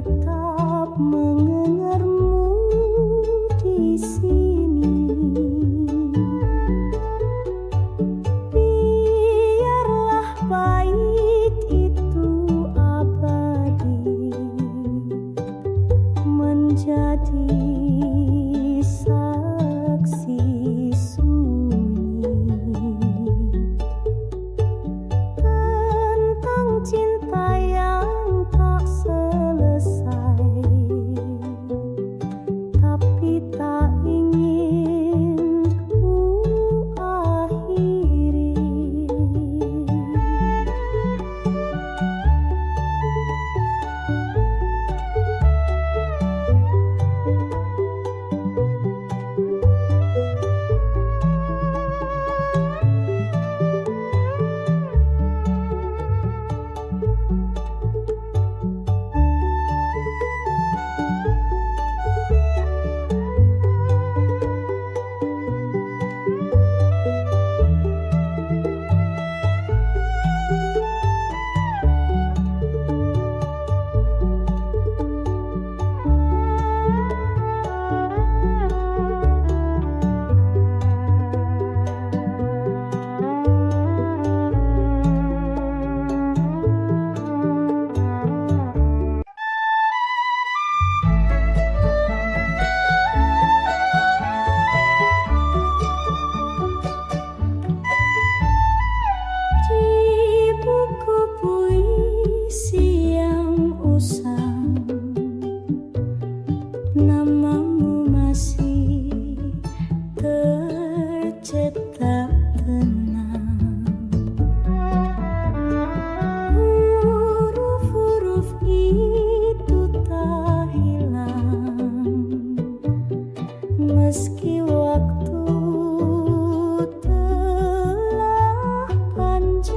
tetap mendengarmu di sini. Biarlah pahit itu abadi menjadi saksi sunyi tentang cinta yang tak selesai, tapi tak ingin ku akhiri. Di buku puisi yang usang, namamu masih tercetak tenang. Huruf-huruf itu tak hilang meski waktu telah panjang.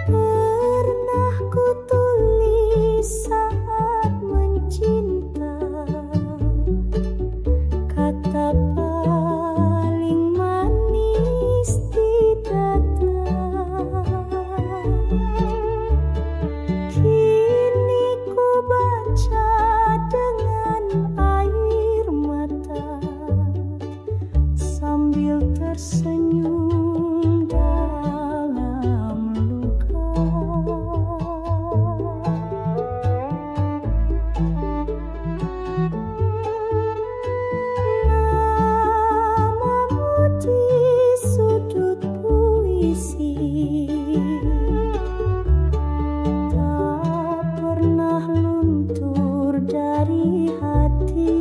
Pernah ku tulis saat mencinta, kata paling manis di dada. Kini ku baca dengan air mata sambil tersenyum dalam luka. Namamu di sudut puisi tak pernah luntur dari hati.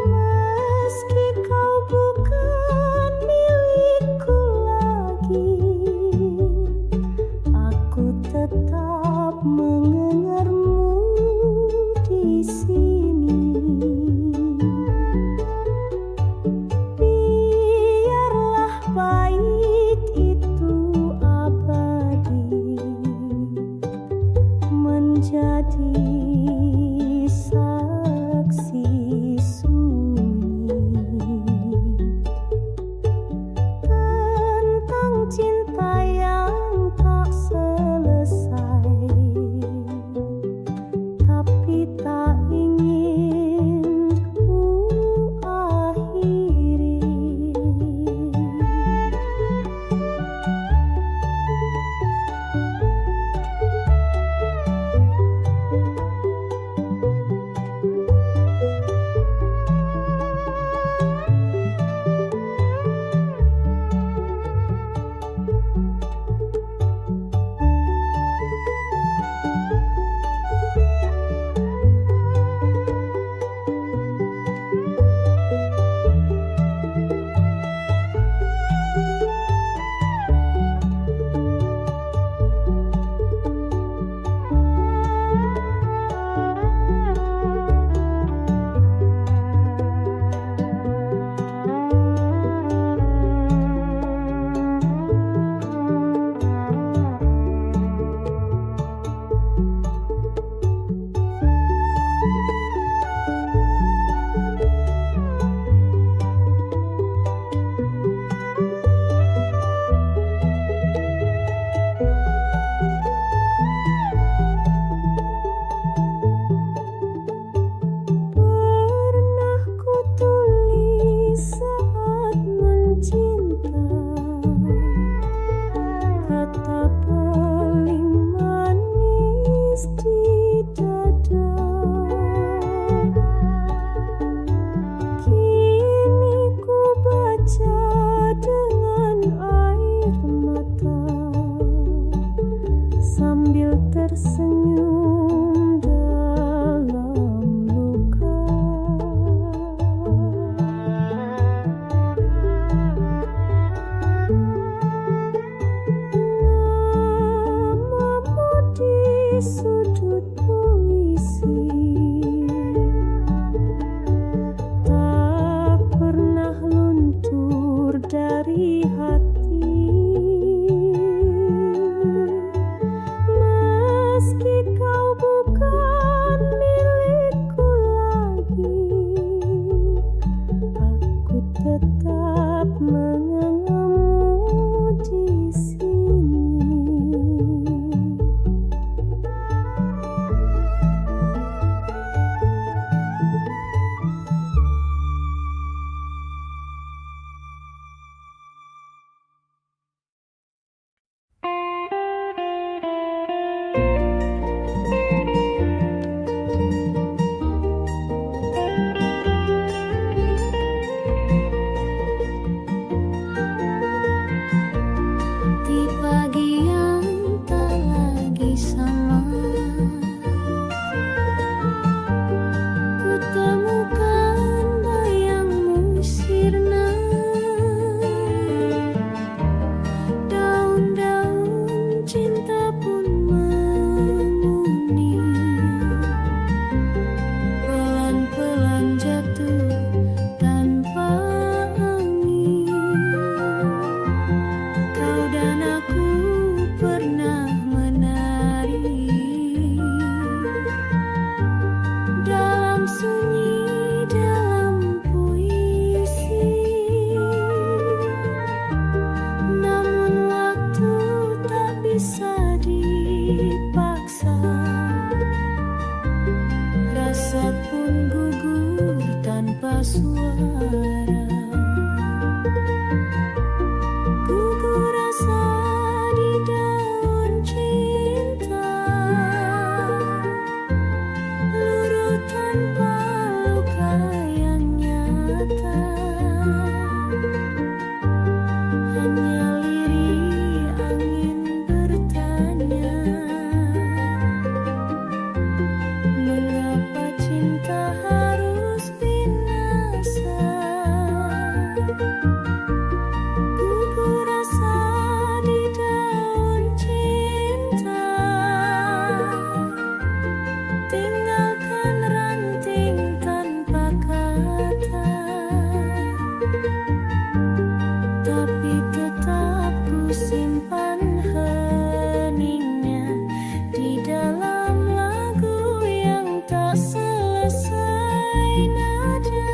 Meski kau bukan milikku lagi, aku tetap mendengarmu di sini. Biarlah pahit itu abadi menjadi saksi sunyi tentang cinta yang tak selesai, tapi tak ingin ku akhiri. sudut puisi, tak pernah luntur dari hati. Meski kau bukan milikku lagi, aku tetap mengenangmu di sini. Di pagi yang tak lagi sama, kutemukan bayangmu sirna. Daun-daun cinta pun menguning, pelan-pelan jatuh tanpa angin. Kau dan aku pernah menari dalam sunyi, dalam puisi. Namun waktu tak bisa dipaksa, rasa pun gugur tanpa suara. Gugur rasa di daun cinta, luruh tanpa luka yang nyata. Hanya lirih angin bertanya, mengapa cinta harus binasa? Gugur rasa di daun cinta, tinggalkan ranting tanpa kata. Tapi tetap ku simpan heningnya di dalam lagu yang tak selesai nada.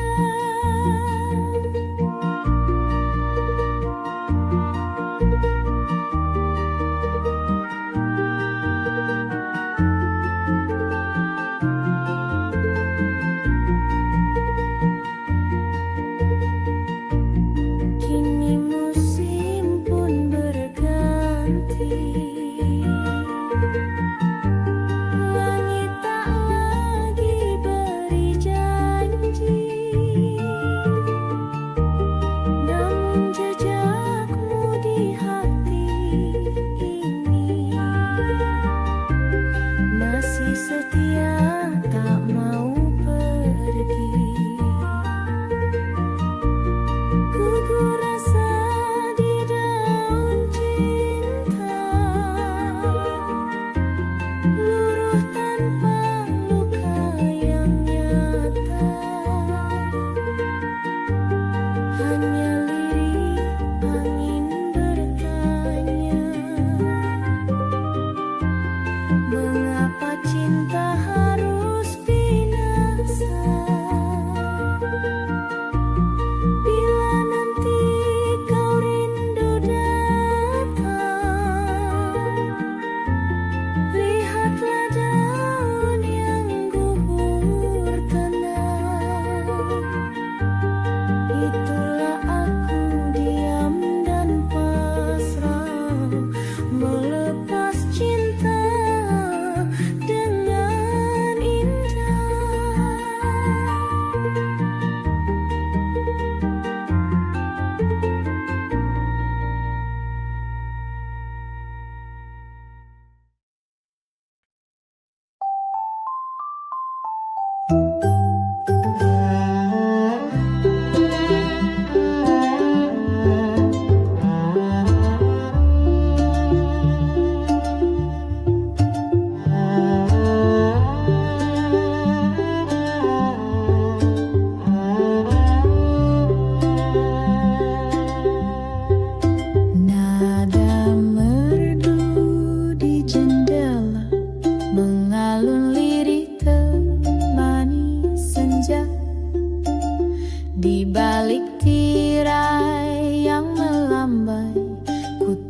Kini musim pun berganti,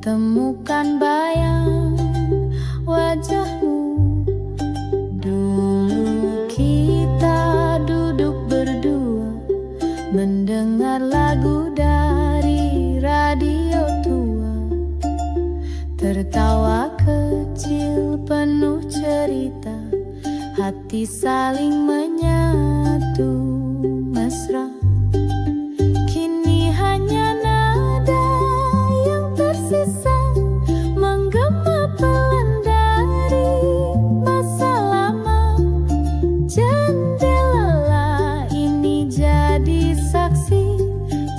temukan bayang wajahmu. Dulu kita duduk berdua, mendengar lagu dari radio tua, tertawa kecil penuh cerita, hati saling menyatu mesra. Kini hanya nada yang tersisa menggema pelan dari masa lama. Jendela ini jadi saksi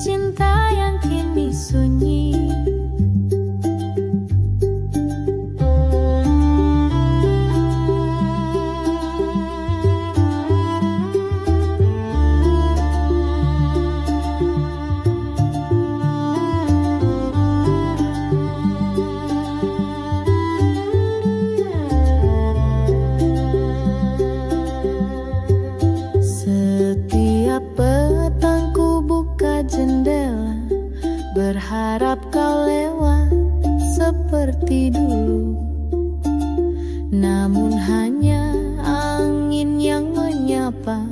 cinta yang kini sunyi. Setiap petang ku buka jendela, berharap kau lewat seperti dulu. Namun hanya angin yang menyapa,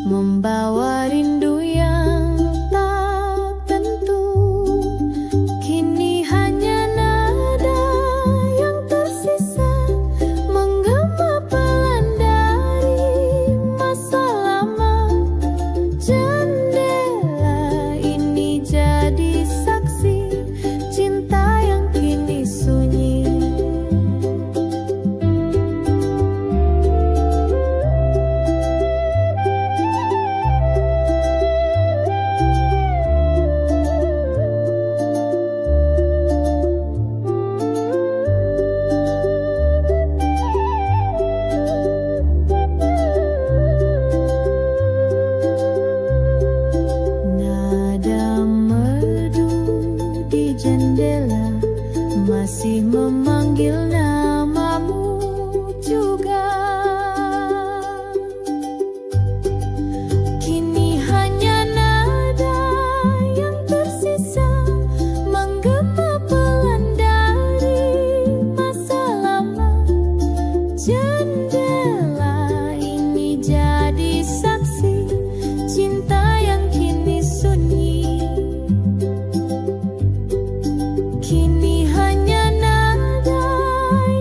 membawa rindu yang tak tentu. Kini hanya nada yang tersisa menggema pelan dari masa lama. Jendela ini jadi saksi cinta yang kini sunyi. Nada merdu di jendela masih memanggil namamu juga. Kini hanya nada yang tersisa menggema pelan dari masa lama. Jendela ini jadi saksi cinta yang kini sunyi. Kini hanya nada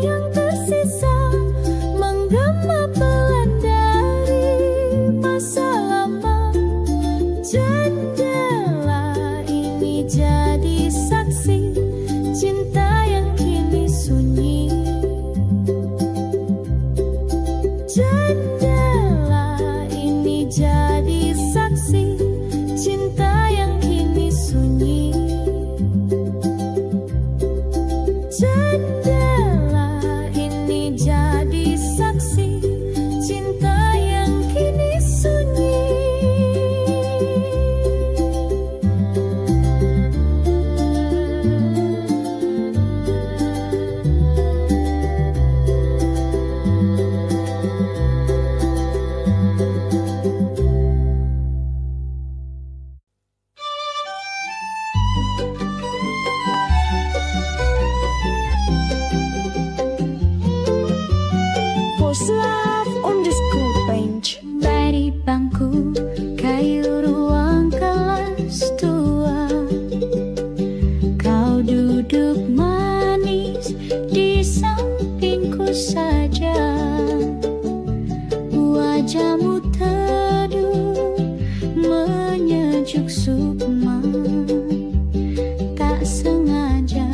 yang tersisa menggema pelan dari masa lama. Jendela ini jadi saksi cinta yang kini sunyi. Jendela ini jadi saksi cinta yang kini sunyi. Jendela ini jadi saksi cinta yang kini sunyi. Poslove_bench. Dari bangku kayu ruang kelas tua, kau duduk manis di sampingku saja. Wajahmu teduh menyejuk sukma, tak sengaja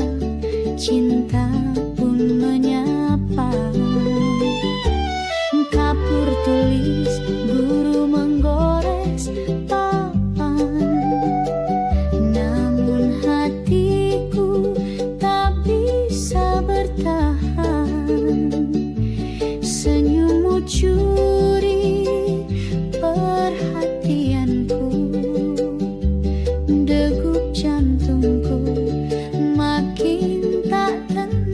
cinta pun menyapa. Kapur tulis guru menggores papan, namun hatiku tak bisa bertahan. Senyummu curi perhatianku, degup jantungku makin tak tenang.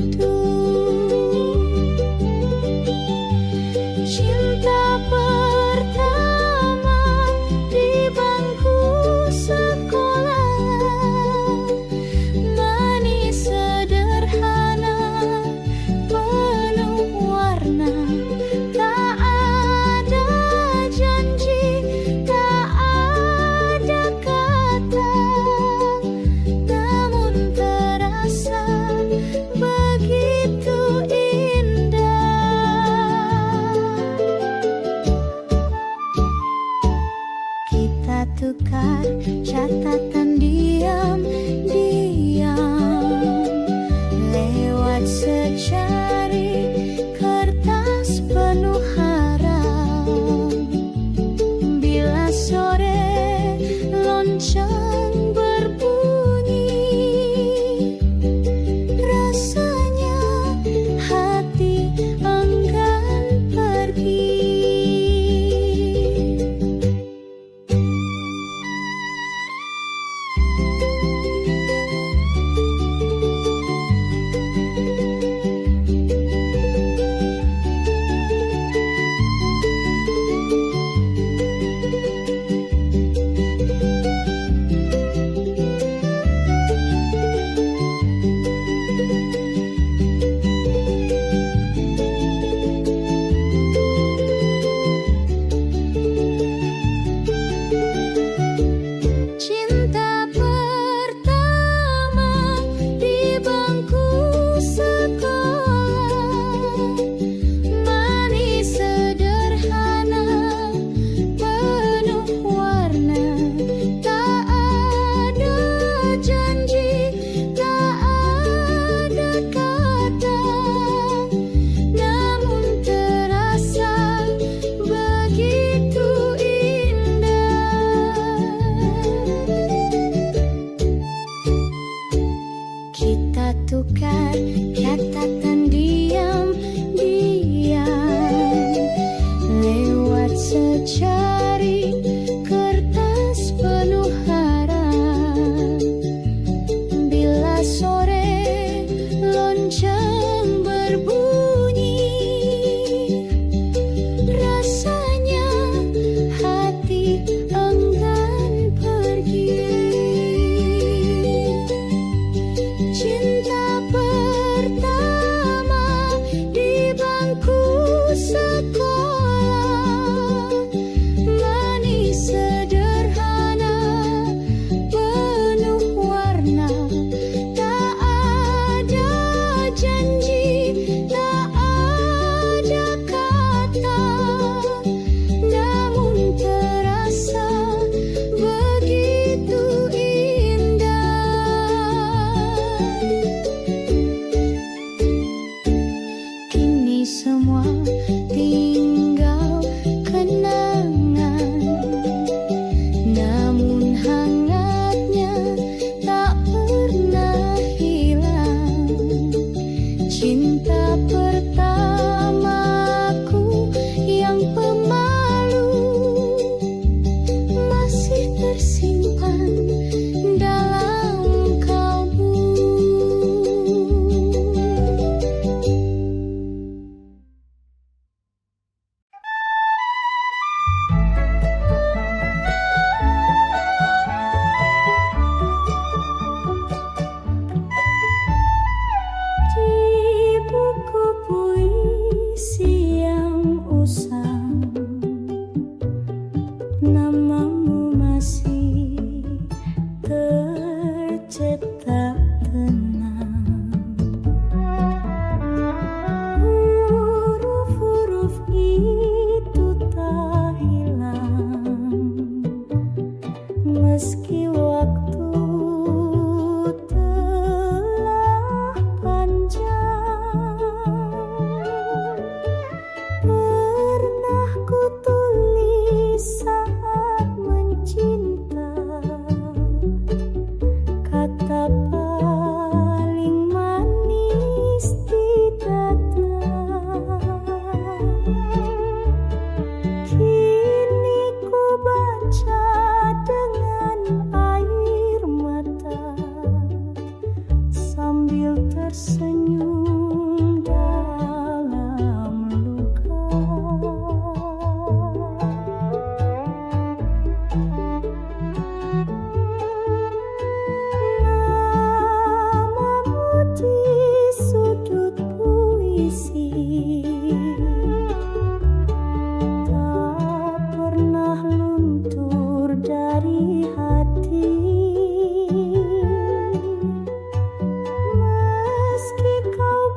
tukar catatan diam-diam lewat secari kertas penuh harap. Bila sore lonceng berbunyi, rasanya hati enggan pergi. Cinta pertama di bangku sekolah, manis sederhana penuh warna. Tak ada janji, tak ada kata, namun terasa begitu indah. Kini semua tinggal kenangan, namun hangatnya tak pernah hilang. Cinta pertamaku yang pemalu masih tersimpan dalam kalbu. Di buku puisi yang usang, namamu masih tercetak tenang. Huruf-huruf itu tak hilang meski waktu telah panjang. Pernah ku tulis saat mencinta, kata paling manis di dada. Kini ku baca dengan air mata sambil tersenyum dalam luka. Namamu di sudut puisi tak pernah luntur dari hati. Meski kau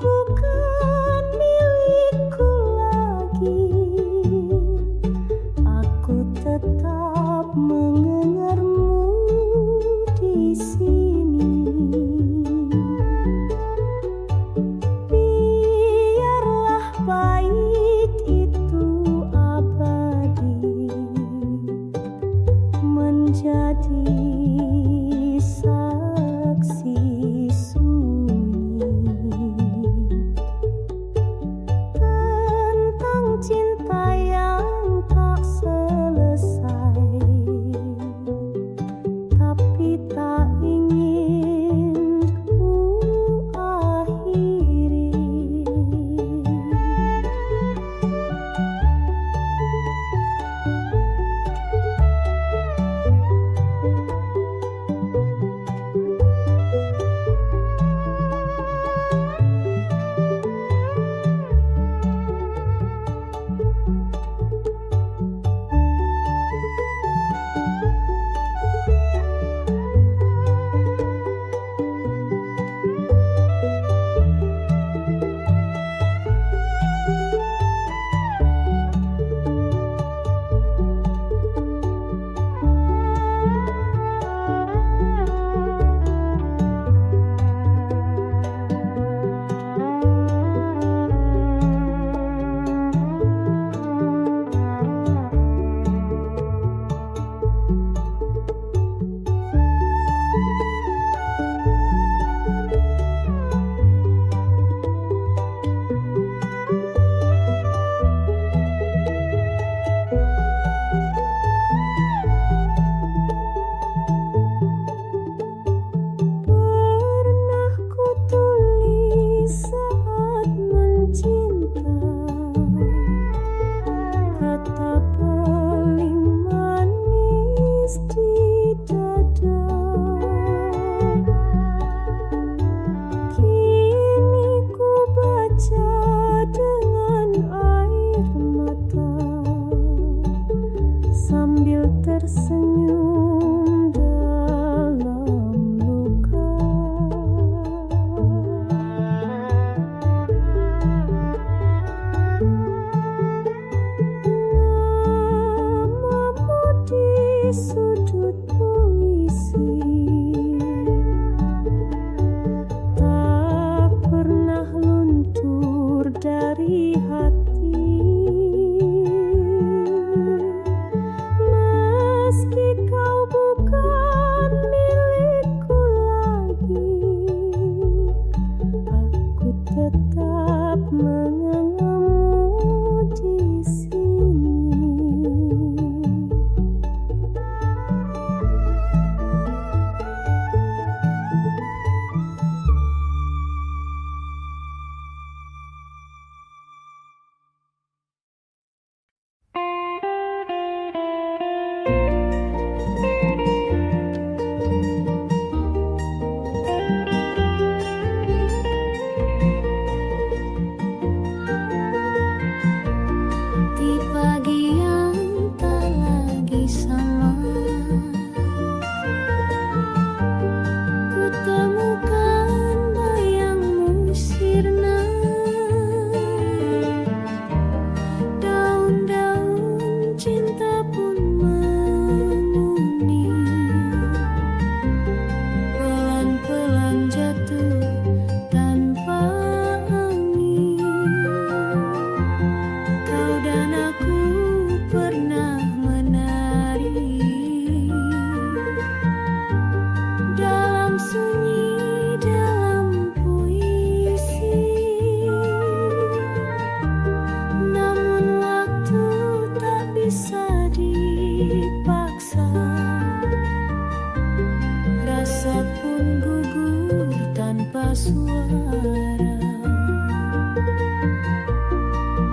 suara.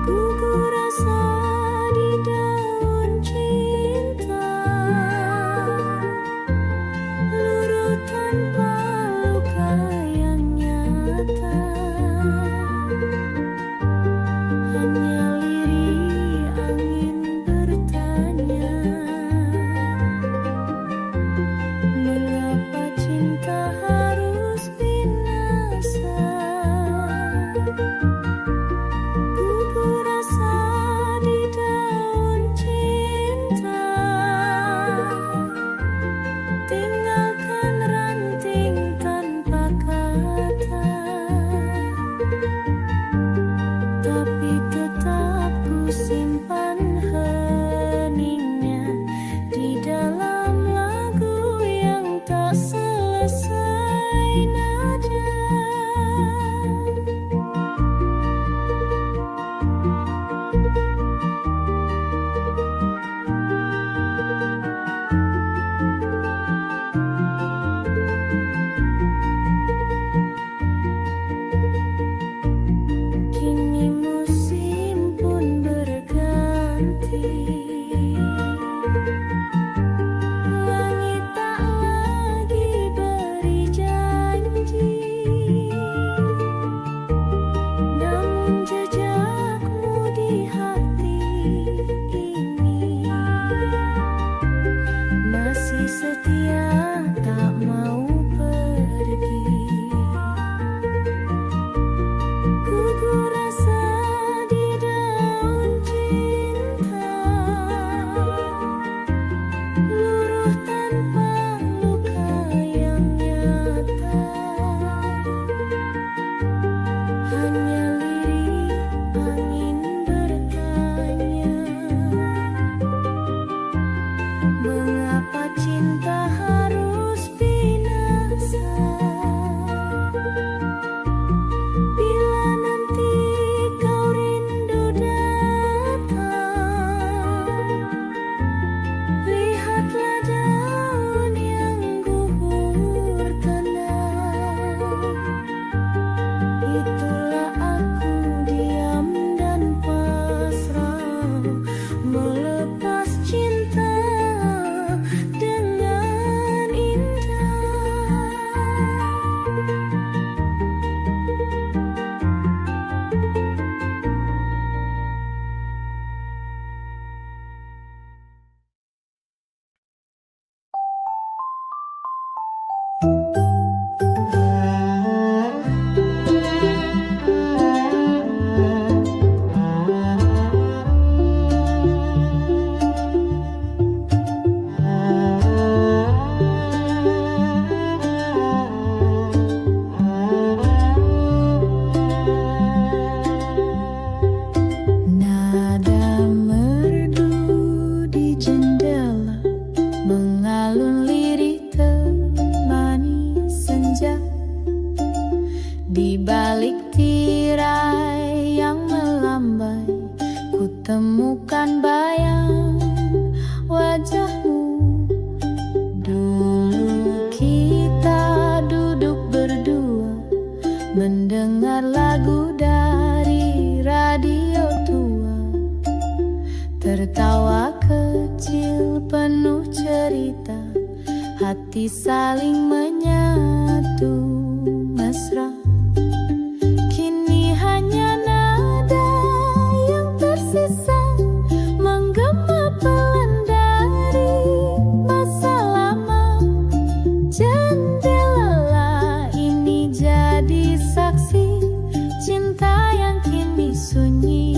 Gugur rasa di daun cinta, luruh tanpa luka yang nyata. Hanya lirih angin bertanya, mengapa cinta harus binasa? Gugur rasa di daun cinta, tinggalkan ranting tanpa kata. Tapi tetap ku simpan heningnya di dalam lagu yang tak selesai nada. Kini musim pun berganti, langit tak lagi beri janji, namun jejakmu di hati ini masih setia, tak mau pergi. Gugur rasa di daun cinta, luruh tanpa luka yang nyata. Hanya lirih angin bertanya, mengapa cinta harus binasa? Bila nanti kau rindu datang, lihatlah daun yang gugur tenang. Itulah aku diam dan pasrah, melepas cinta dengan indah. Nada merdu di jendela, mengalun lirih temani senja. Di balik tirai yang melambai, ku temukan bayang wajahmu. Dulu kita duduk berdua, mendengar lagu dari radio tua, tertawa kecil penuh cerita, hati saling menyatu mesra. Kini hanya nada yang tersisa, menggema pelan dari masa lama. Jendela ini jadi saksi cinta yang kini sunyi.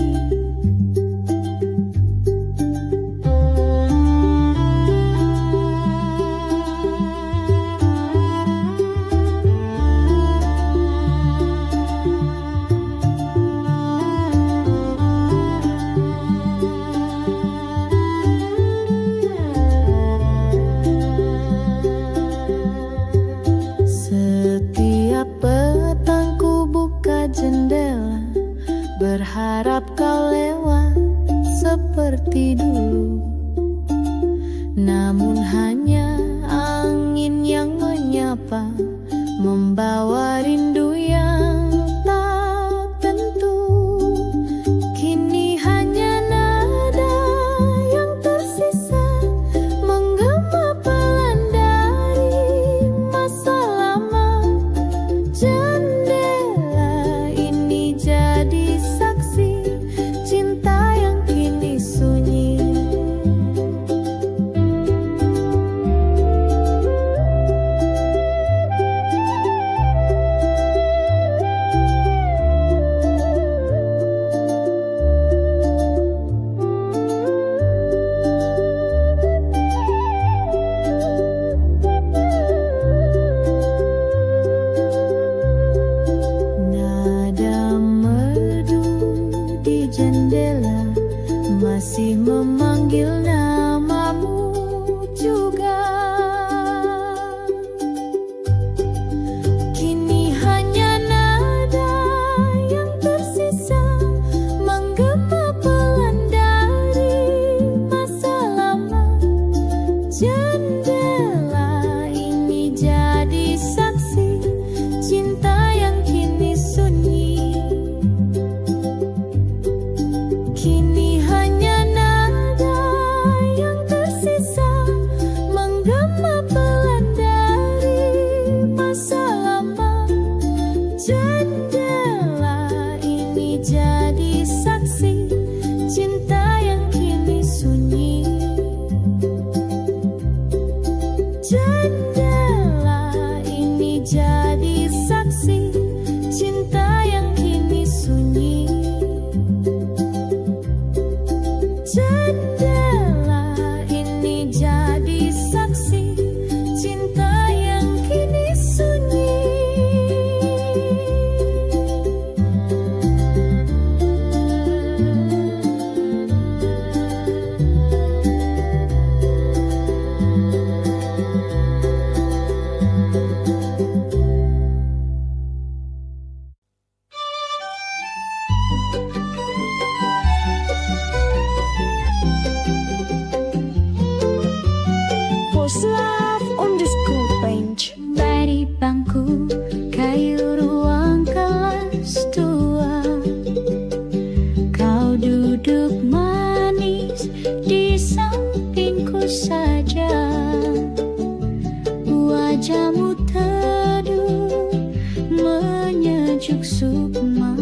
Sejuk sukma,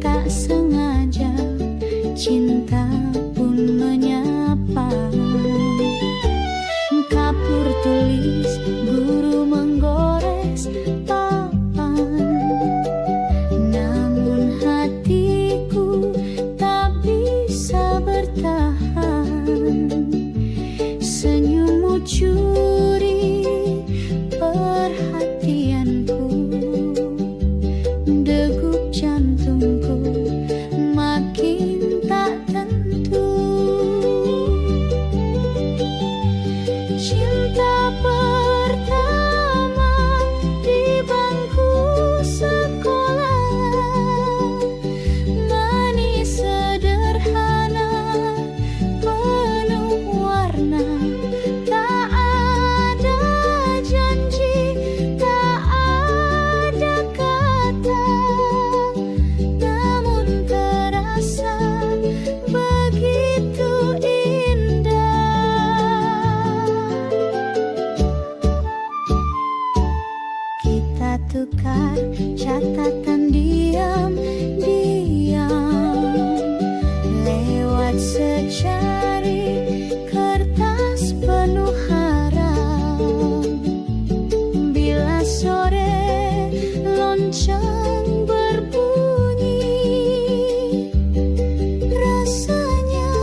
tak sengaja cinta pun menyapa. Kapur tulis, guru menggores papan, namun hatiku tak bisa bertahan. Senyummu curi perhatianku, degup jantungku makin tak tentu. Cinta pertama di bangku sekolah, manis sederhana penuh warna. Tak ada janji, tak ada kata, namun terasa begitu indah. Kita tukar catatan diam-diam lewat secari kertas penuh harap. Bila sore lonceng berbunyi, rasanya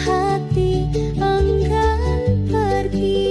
hati enggan pergi.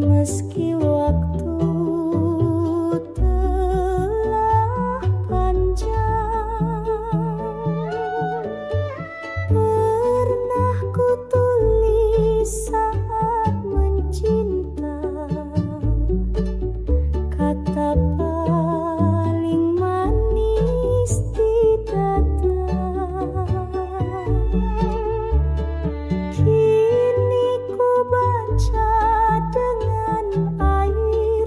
Meski waktu telah panjang, pernah ku tulis saat mencinta kata paling manis di dada. Kini ku baca dengan air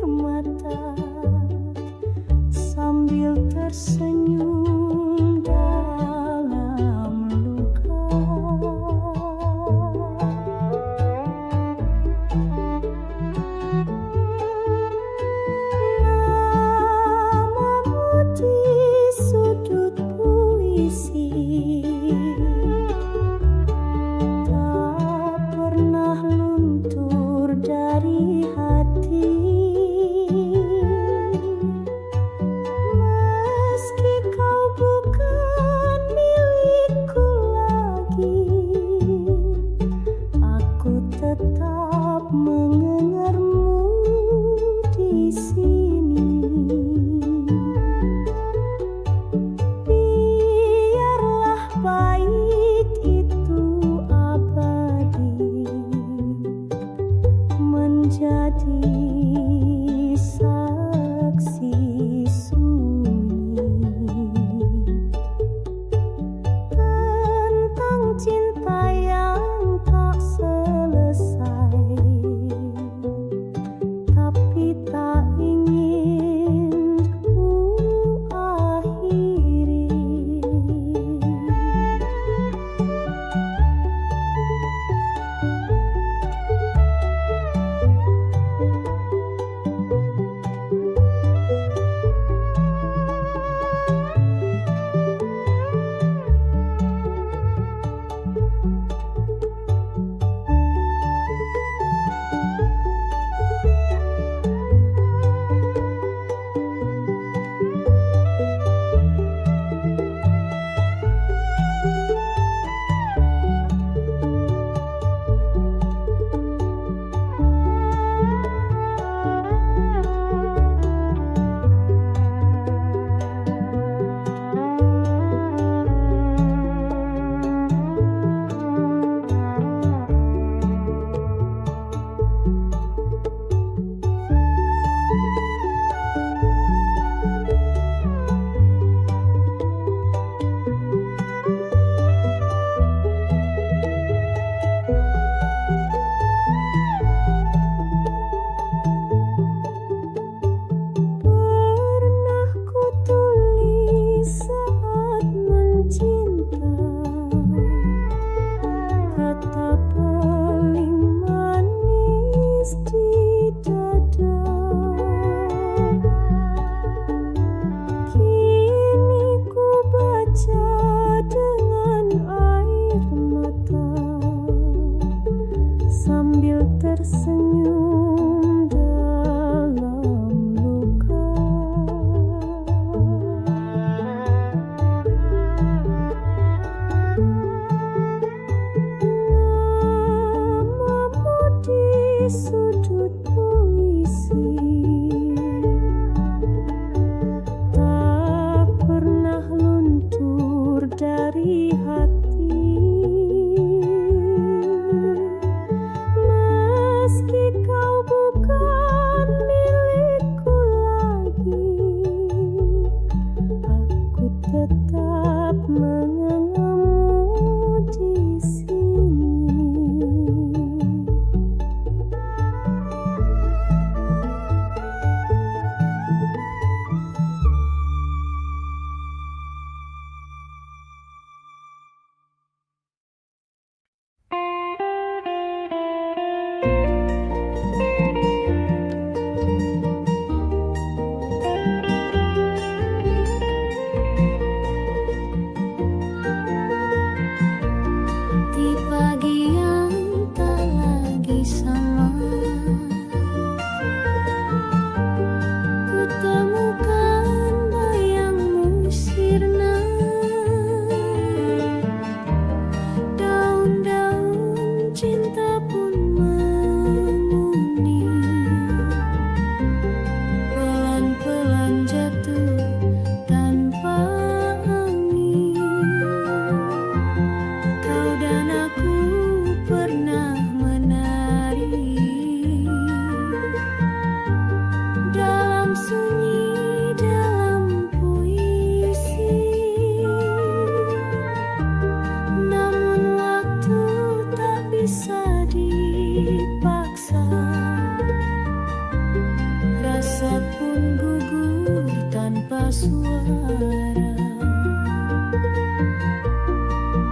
suara.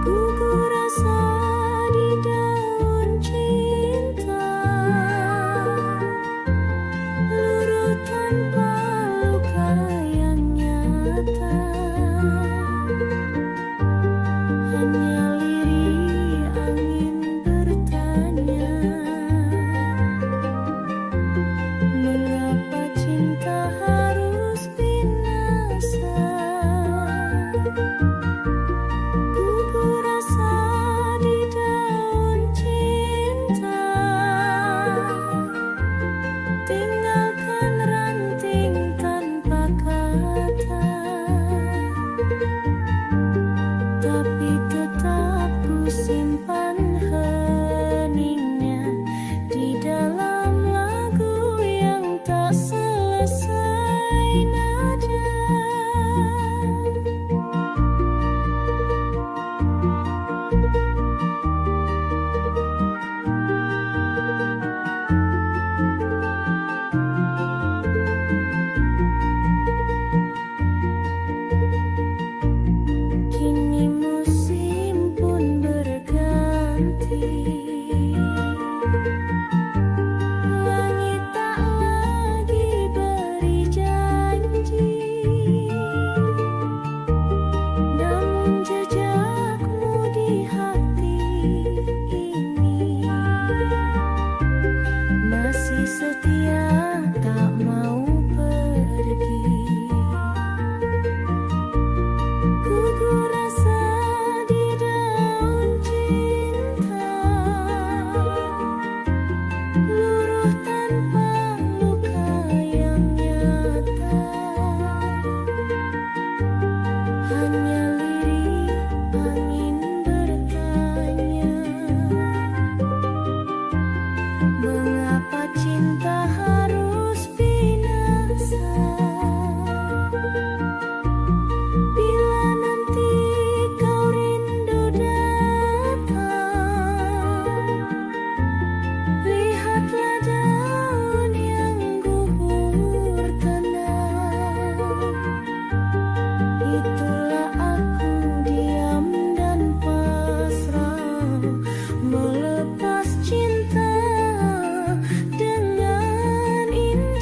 Ku rasa di daun cinta, luruh tanpa luka yang nyata. Hanya lirih angin bertanya, mengapa cinta harus binasa? Ku rasa di daun cinta, tinggalkan ranting tanpa kata. Tapi tetap ku simpan heningnya di dalam lagu yang tak selesai nada. Kini musim pun berganti, langit tak lagi beri janji, namun jejakmu di hati ini masih setia, tak mau pergi. Ku rasa di daun cinta, luruh tanpa luka yang nyata. Hanya lirih angin bertanya, mengapa cinta harus binasa? Bila nanti kau rindu datang, lihatlah daun yang gugur tenang. Itulah aku diam dan pasrah, melepas cinta dengan indah.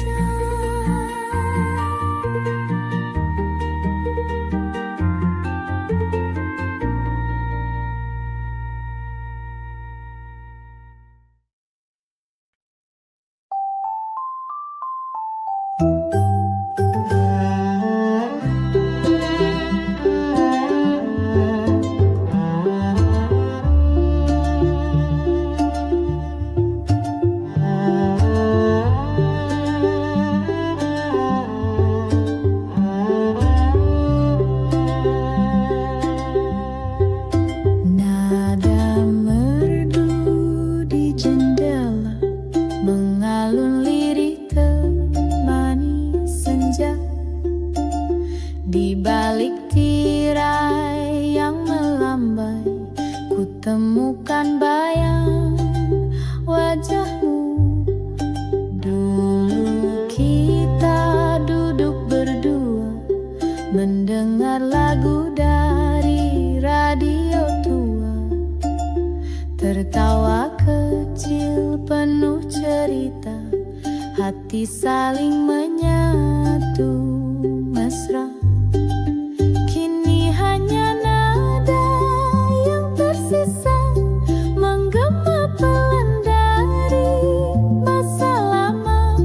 Nada merdu di jendela, mengalun lirih temani senja. Di balik tirai yang melambai, ku temukan bayang wajahmu. Dulu kita duduk berdua, mendengar lagu dari radio tua, tertawa kecil penuh cerita, hati saling menyatu mesra. Kini hanya nada yang tersisa, menggema pelan dari masa lama.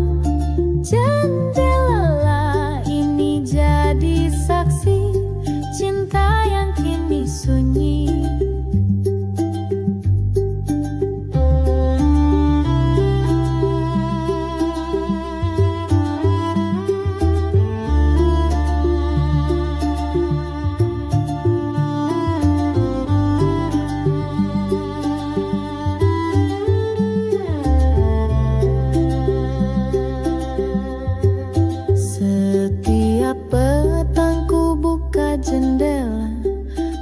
Jendela ini jadi saksi cinta yang kini sunyi.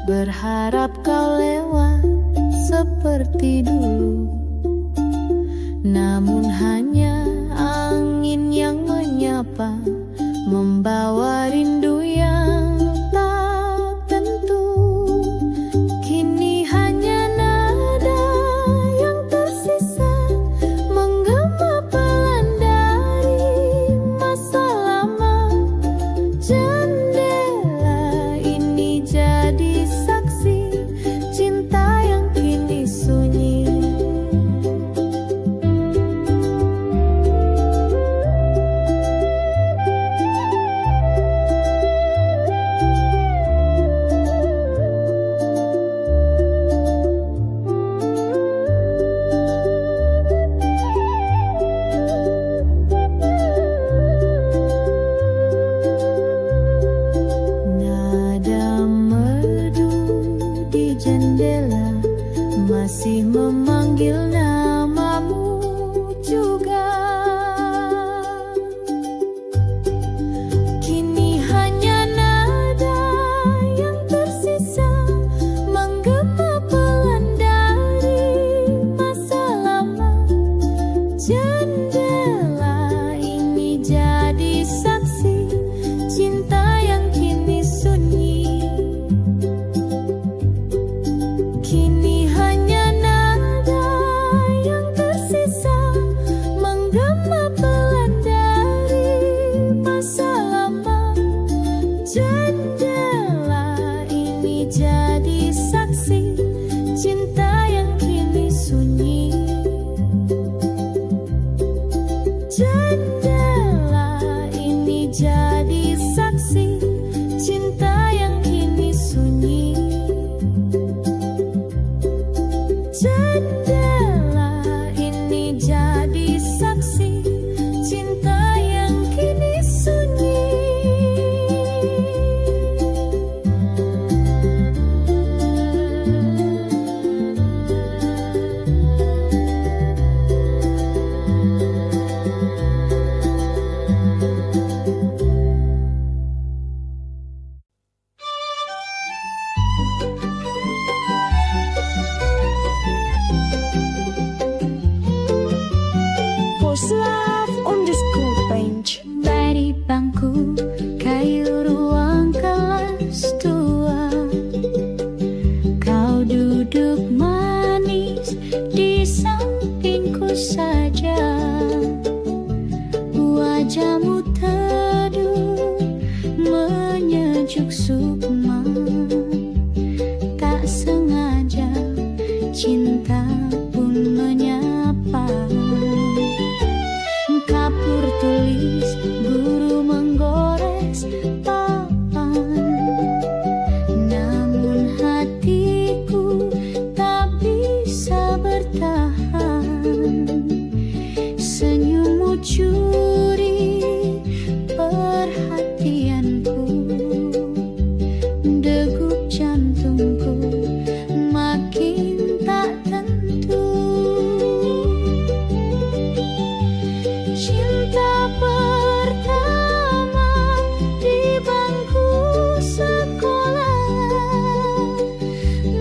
berharap kau lewat seperti dulu. Namun hanya angin yang menyapa, membawa rindu yang Mejamu teduh menyejuk sukma, tak sengaja cinta pun menyapa. Kapur tulis guru menggores papan, namun hatiku tak bisa bertahan. Senyummu curi perhatianku, degup jantungku makin tak tentu. Cinta pertama di bangku sekolah,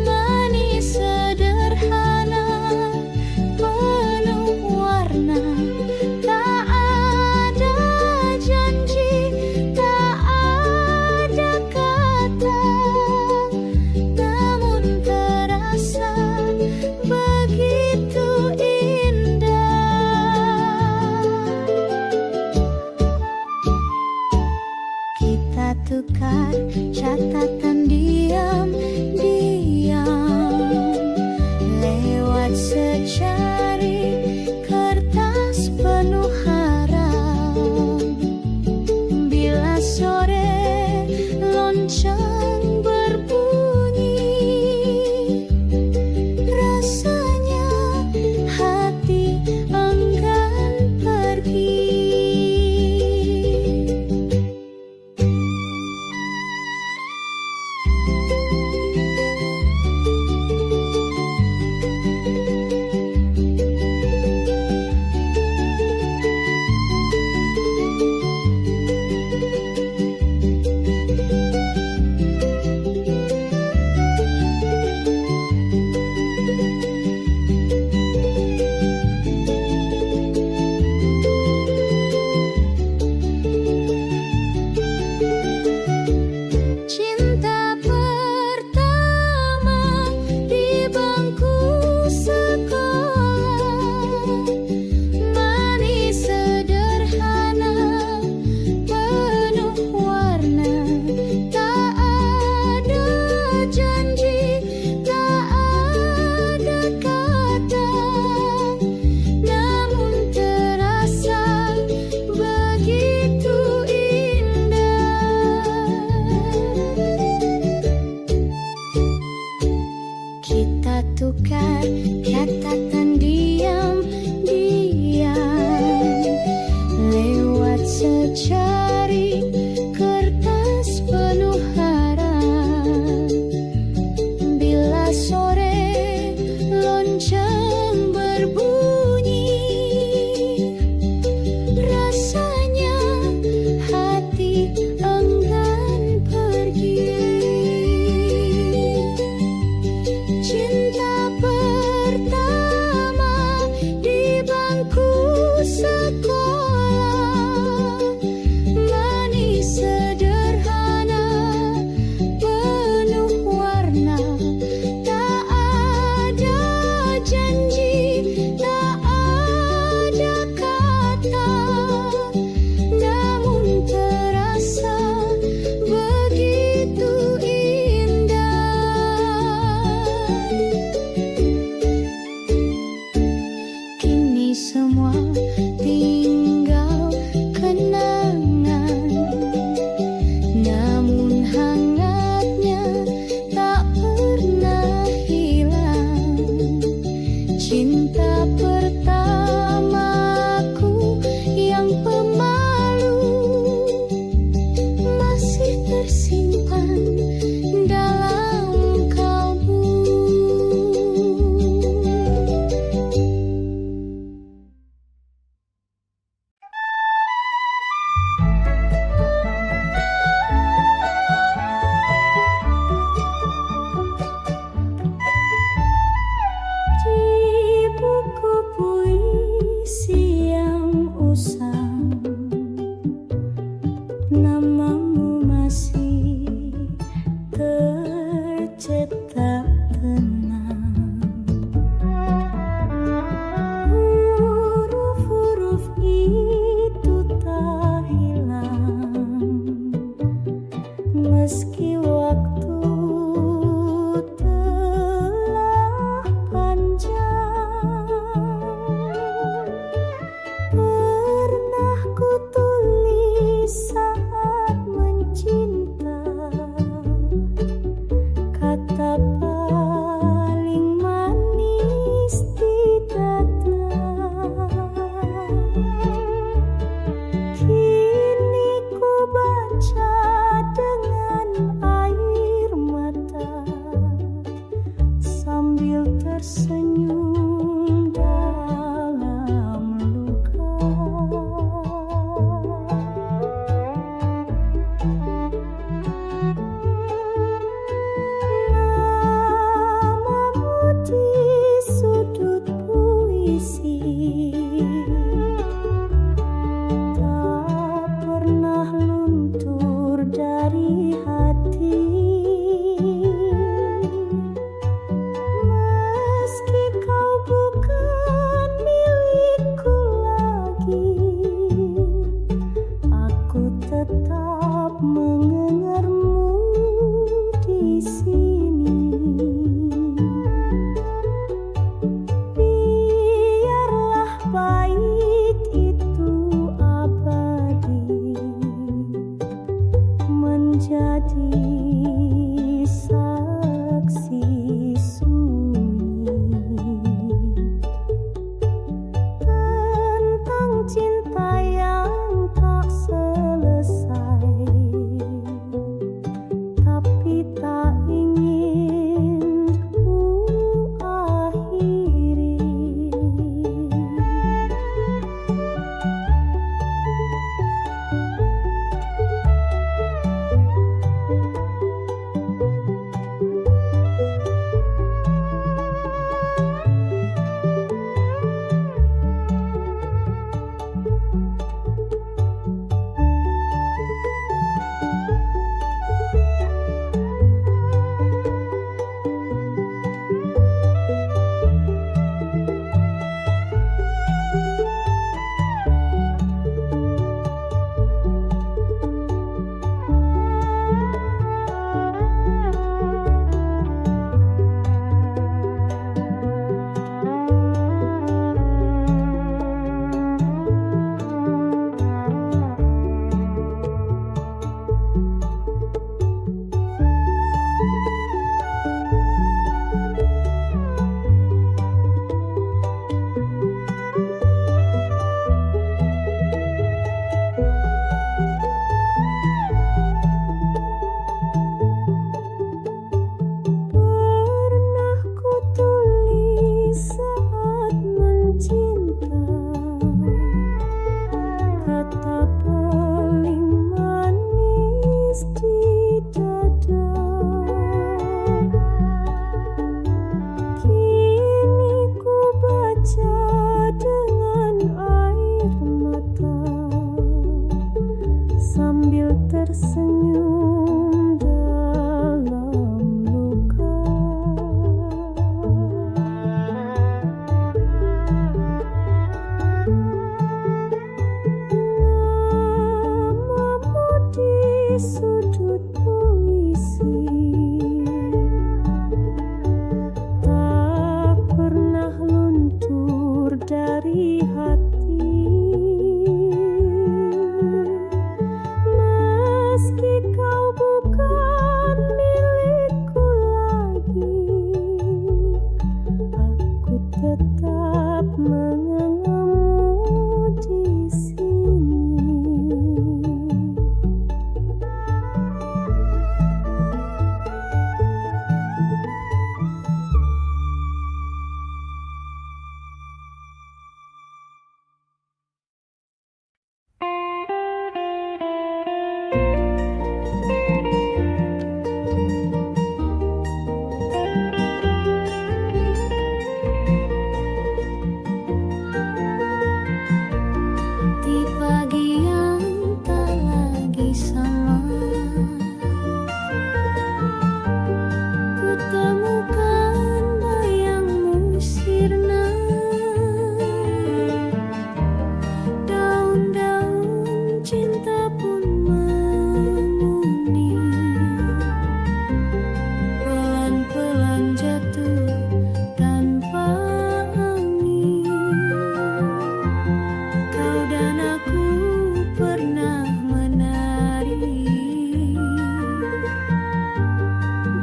manis sederhana penuh warna. Tak ada janji, tak ada kata, namun terasa begitu indah. Kita tukar catatan diam-diam lewat secari kertas penuh harap. Bila sore lonceng berbunyi, rasanya hati enggan pergi. Cinta pertama di bangku sekolah, manis sederhana penuh warna. Tak ada janji, tak ada kata, namun terasa begitu indah. Kita tukar catatan diam-diam lewat secari kertas penuh harap. Bila sore lonceng berbunyi, rasanya hati enggan pergi. Cinta pertama di bangku sekolah, menjadi saksi sunyi tentang cinta yang tak selesai, tapi tak ingin ku akhiri. Pernah ku tulis saat mencinta, kata paling manis di dada. Kini ku baca dengan air mata, sambil tersenyum dalam luka. Namamu di sudut puisi tak pernah luntur dari hati. Meski kau bukan milikku lagi, aku tetap mengenangmu di sini. Di pagi yang tak lagi sama, ku temukan bayangmu sirna. Daun-daun cinta pun menguning, pelan-pelan jatuh tanpa angin. Kau dan aku pernah menari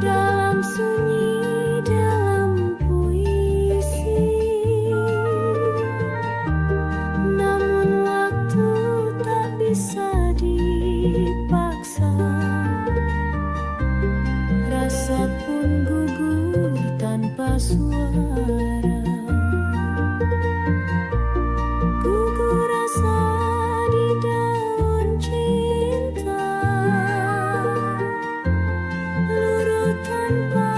dalam sunyi, dalam puisi. Namun waktu tak bisa dipaksa, rasa pun gugur tanpa suara. Gugur rasa di daun cinta, luruh tanpa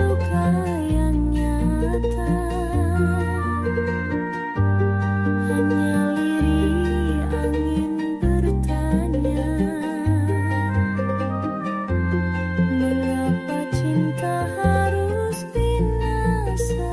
luka yang nyata. Hanya lirih angin bertanya, mengapa cinta harus binasa?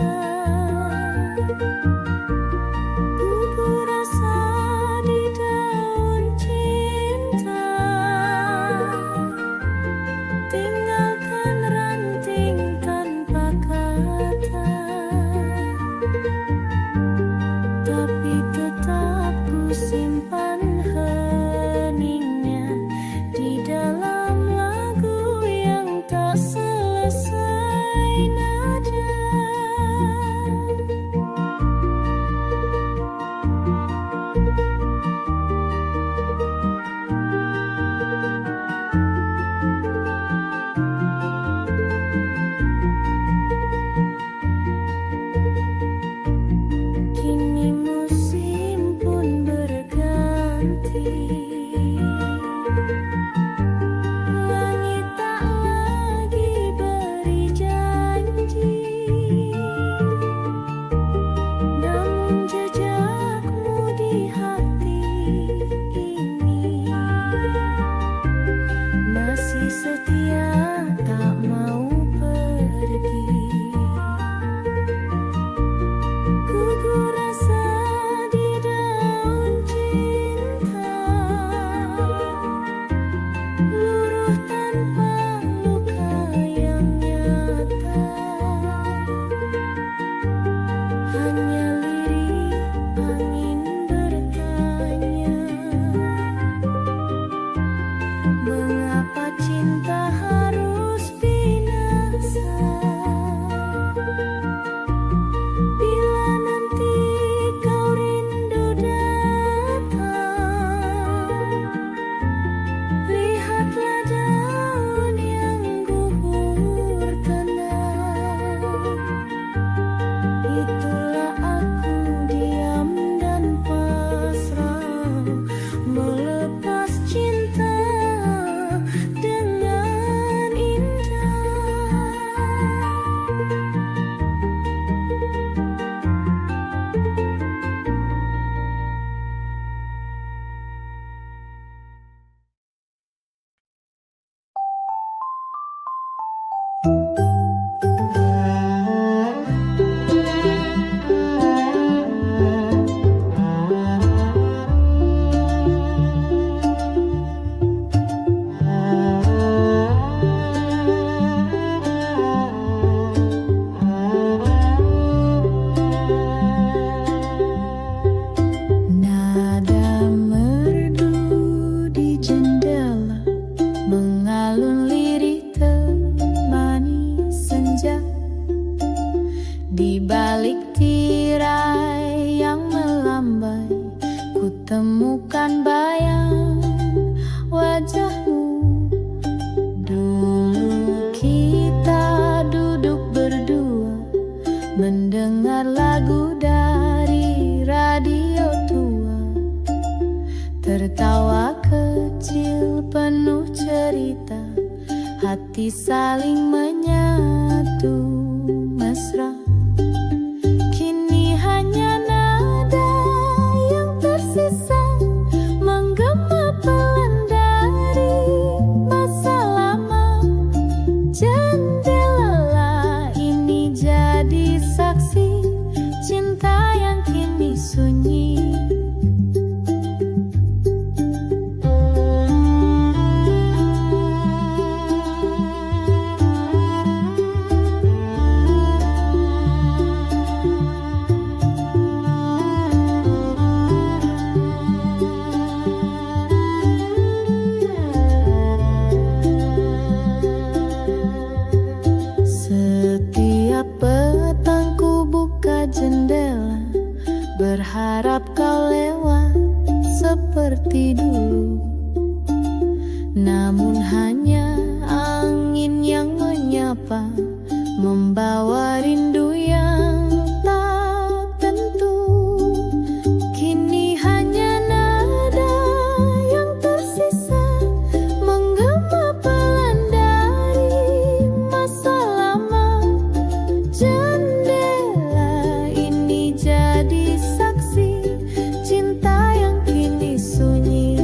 Tertawa kecil penuh cerita, hati saling menyatu mesra. Kini hanya nada yang tersisa menggema pelan dari masa lama. Jendela ini jadi saksi cinta yang kini sunyi. Setiap petang ku buka jendela, berharap kau lewat seperti dulu. Namun hanya angin yang menyapa, membawa rindu yang tak tentu. Kini hanya nada yang tersisa menggema pelan dari masa lama. Jendela ini jadi saksi cinta yang kini sunyi.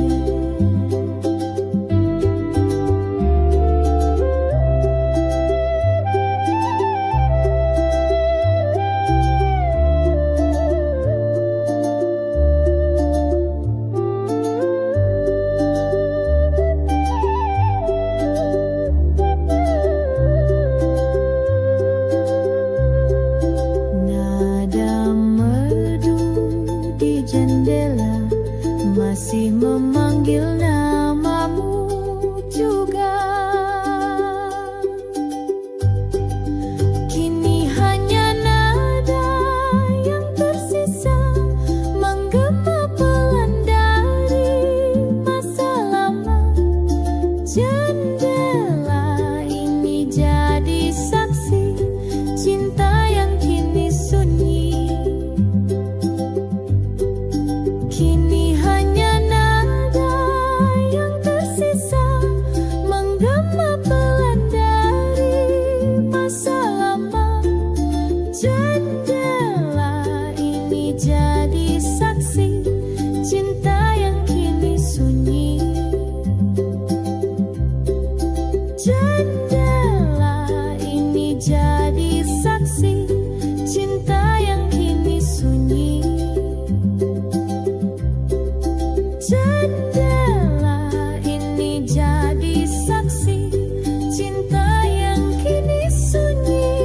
Nada merdu di jendela masih memanggil namamu juga. Kini hanya nada yang tersisa menggema pelan dari masa lama. Jendela ini jadi saksi cinta yang kini sunyi. Kini hanya nada yang tersisa menggema pelan dari masa lama. Jendela ini jadi saksi cinta yang kini sunyi. Jendela ini jadi saksi cinta yang kini sunyi. Jendela ini jadi saksi cinta yang kini sunyi.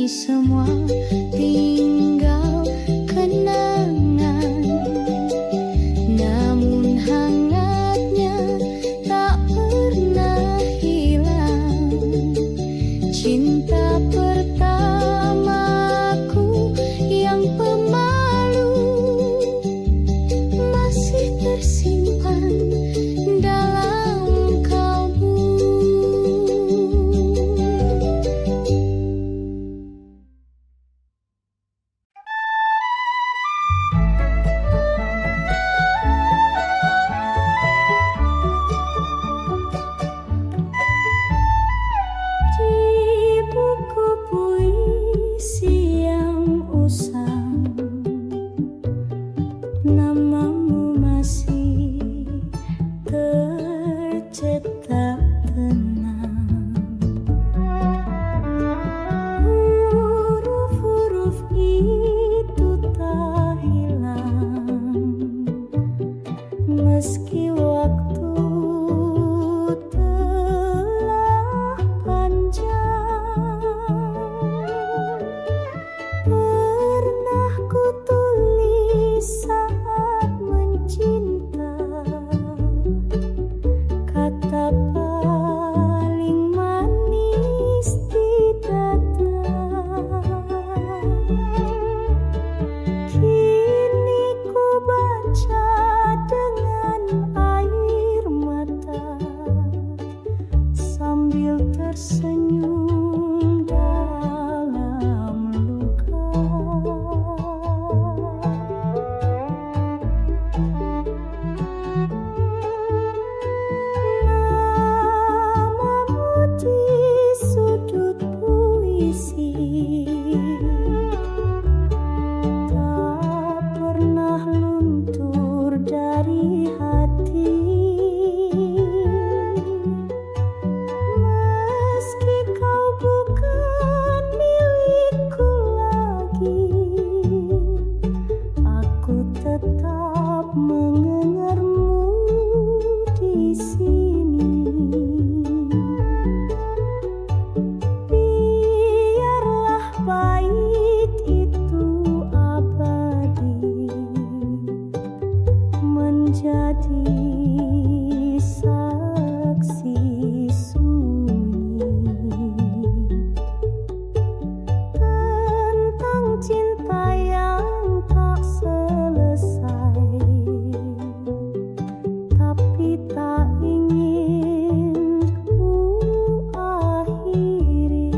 semua tinggal kenangan, namun hangatnya tak pernah hilang. Cinta pertamaku yang pemalu masih tersimpan dalam kalbu. Di buku puisi yang usang, namamu masih tercetak tenang. Huruf-huruf itu tak hilang meski waktu telah panjang. Pernah ku tulis saat mencinta kata paling manis di dada. Kini ku baca dengan air mata sambil tersenyum dalam luka. Namamu di sudut puisi tak pernah luntur dari hati. Meski kau bukan milikku lagi, aku tetap mendengarmu di sini. Biarlah bait itu abadi menjadi saksi sunyi tentang cinta yang tak selesai, tapi tak ingin ku akhiri.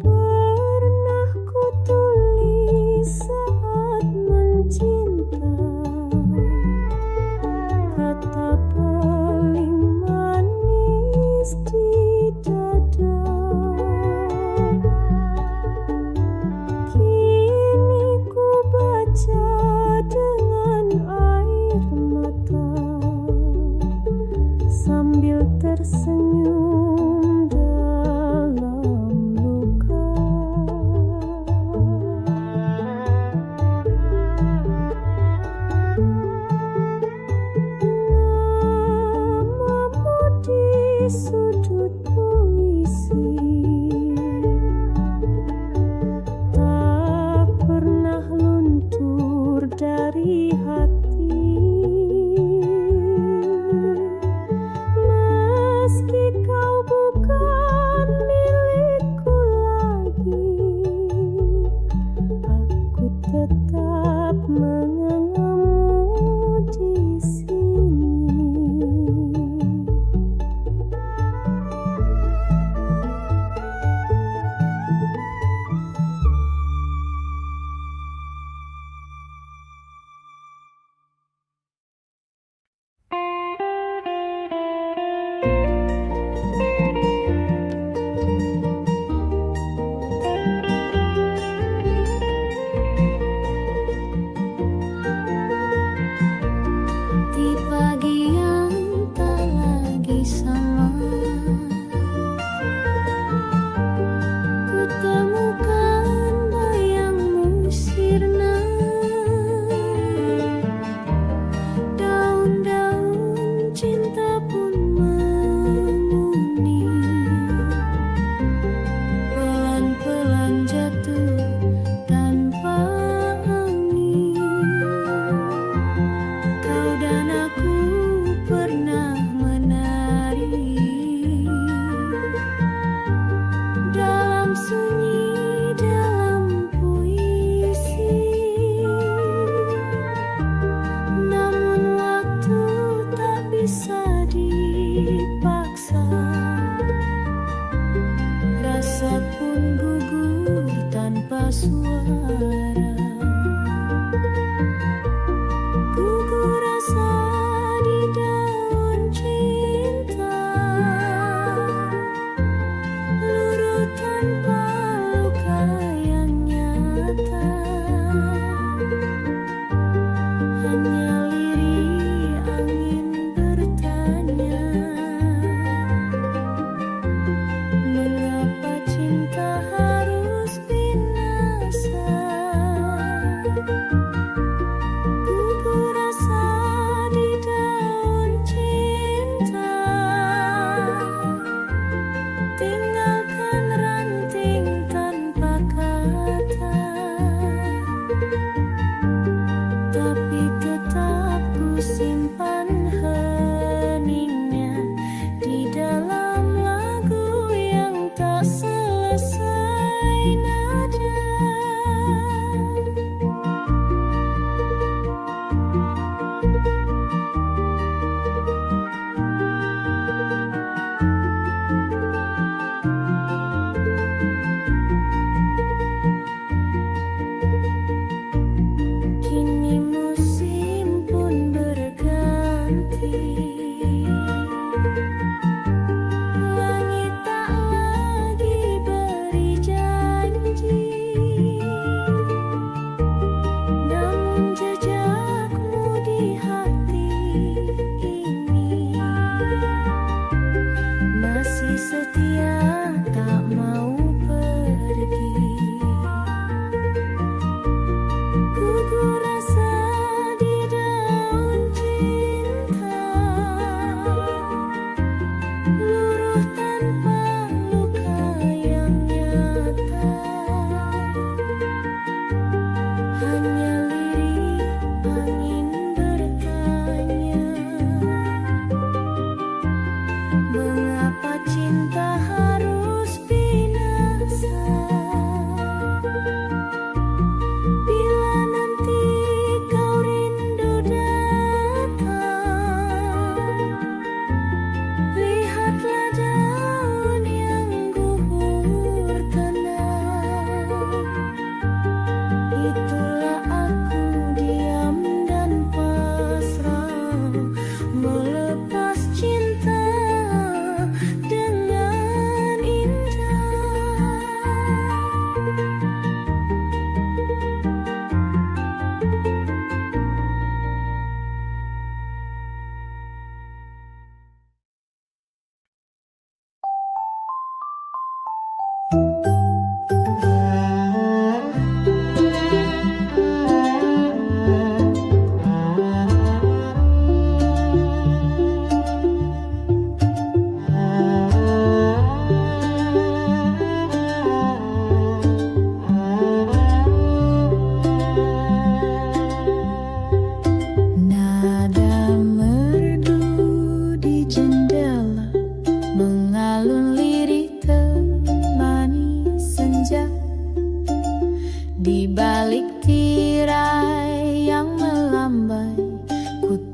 Pernah ku tulis saat mencinta kata paling manis di dada. Kini ku baca dengan air mata sambil tersenyum dalam luka. Namamu di sudut puisi tak pernah luntur dari hati. Meski kau bukan milikku lagi, aku tetap mengenangmu di sini.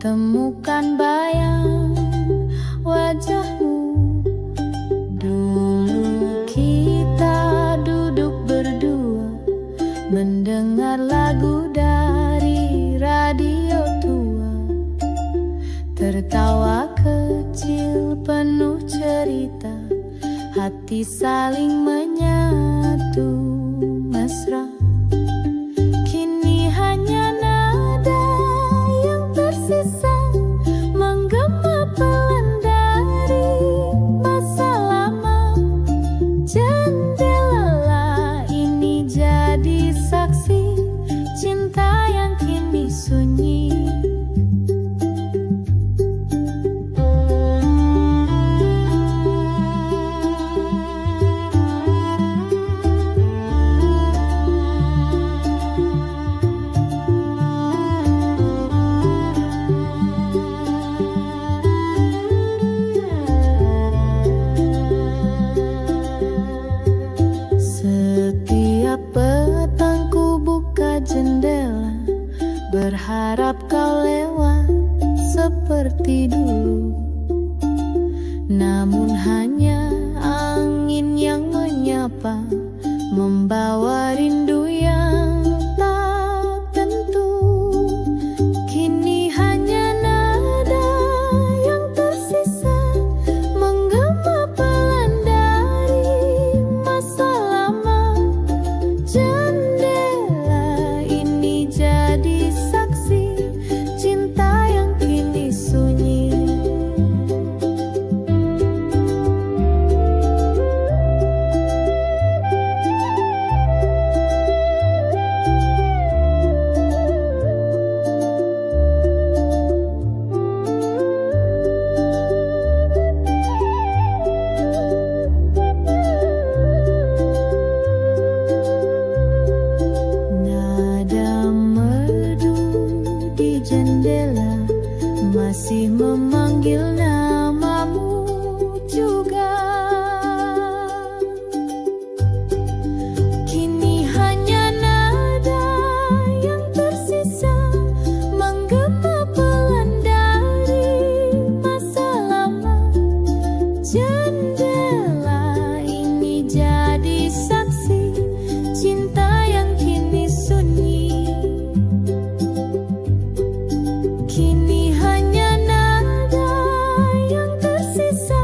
Kutemukan bayang wajahmu. Dulu kita duduk berdua, mendengar lagu dari radio tua. Tertawa kecil penuh cerita, hati saling menyatu mesra. Kini hanya nada yang tersisa, menggema pelan dari masa lama. Jendela ini jadi saksi cinta yang kini sunyi. Setiap petang ku buka jendela, berharap kau lewat seperti dulu. Namun hanya angin yang menyapa, membawa rindu yang tak tentu. Kini hanya nada yang tersisa, menggema pelan dari masa lama. Jendela ini jadi saksi cinta yang kini sunyi. Nada merdu di jendela masih memanggil namamu juga. Kini hanya nada yang tersisa, menggema pelan dari masa lama. Jendela ini jadi saksi cinta yang kini sunyi. Kini hanya nada yang tersisa,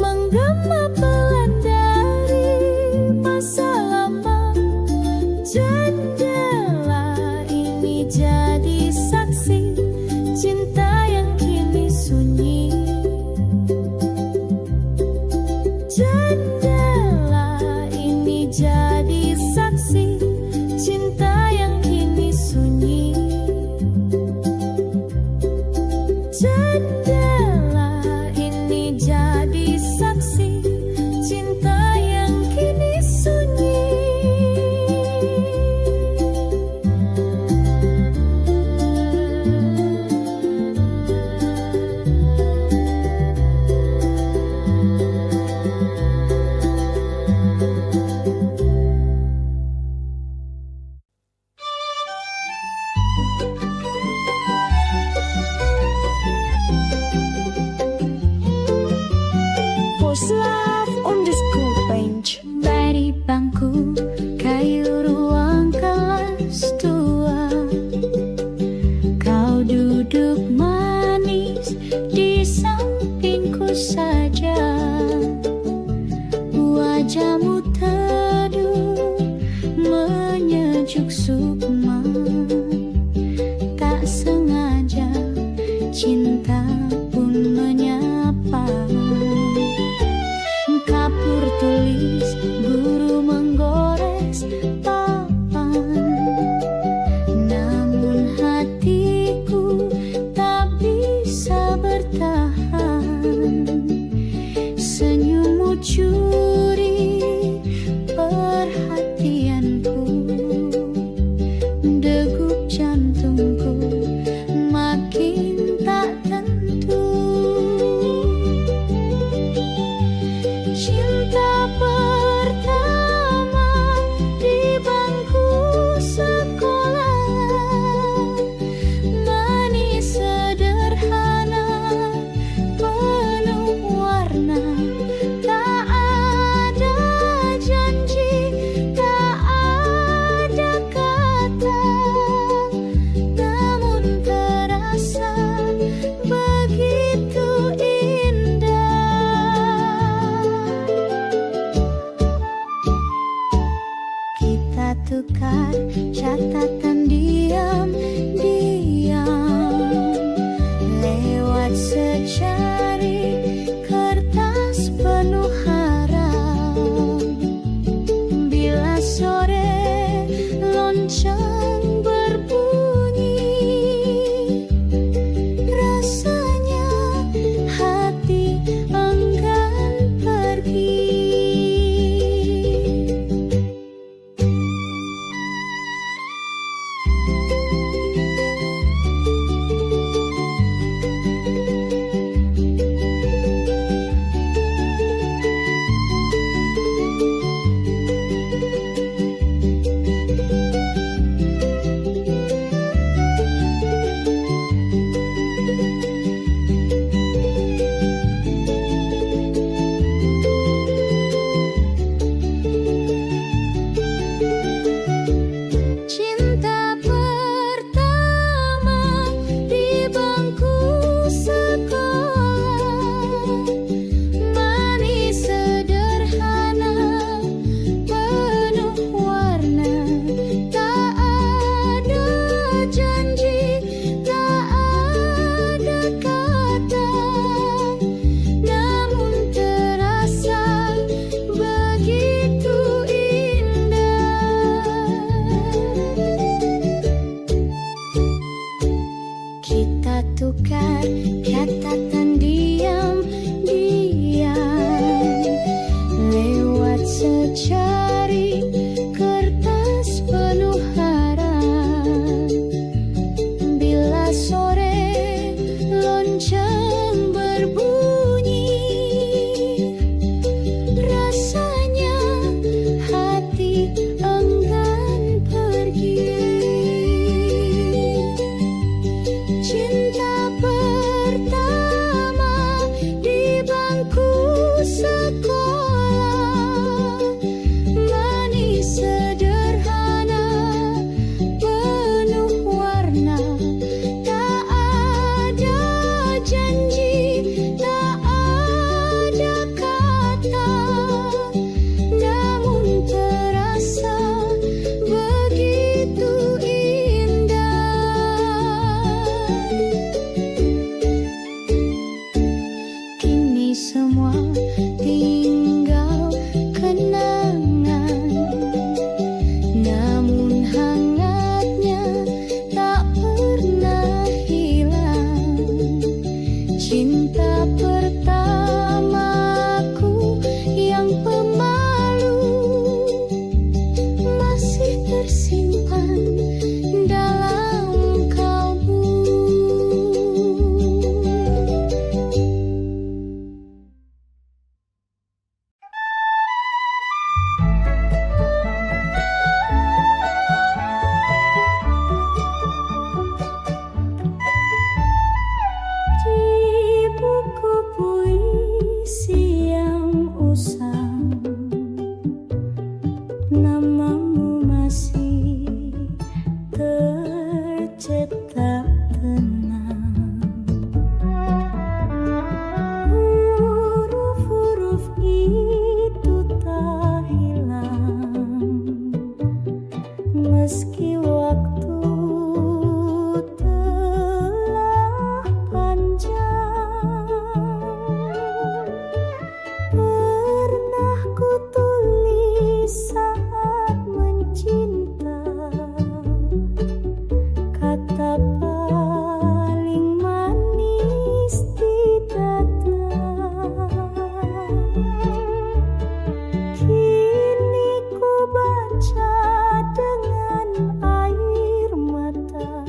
menggema pelan dari masa lama. Jendela ini jadi saksi cinta yang kini sunyi. Jendela ini jadi saksi cinta yang kini sunyi. Jendela ini jadi saksi cinta yang kini sunyi. bertukar catatan diam-diam lewat secari kertas penuh harap. Bila sore lonceng berbunyi, rasanya hati enggan pergi. Cinta pertama di bangku sekolah, manis sederhana penuh warna. Tak ada janji, tak ada kata, namun terasa begitu indah. Kini semua tinggal kenangan, namun hangatnya tak pernah hilang. Cinta pertamaku yang pemalu masih tersimpan dalam kalbu. Di buku puisi yang usang, namamu masih tercetak tenang. Huruf-huruf itu tak hilang meski waktu telah panjang. Pernah ku tulis saat mencinta kata paling manis di dada. Kini ku baca dengan air mata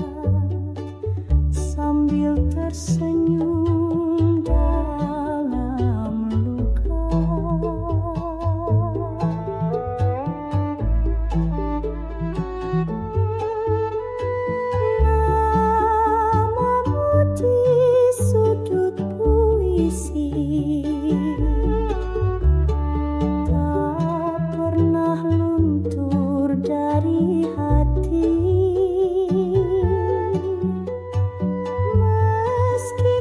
sambil tersenyum dalam luka. Namamu di sudut puisi tak pernah luntur dari hati. Meski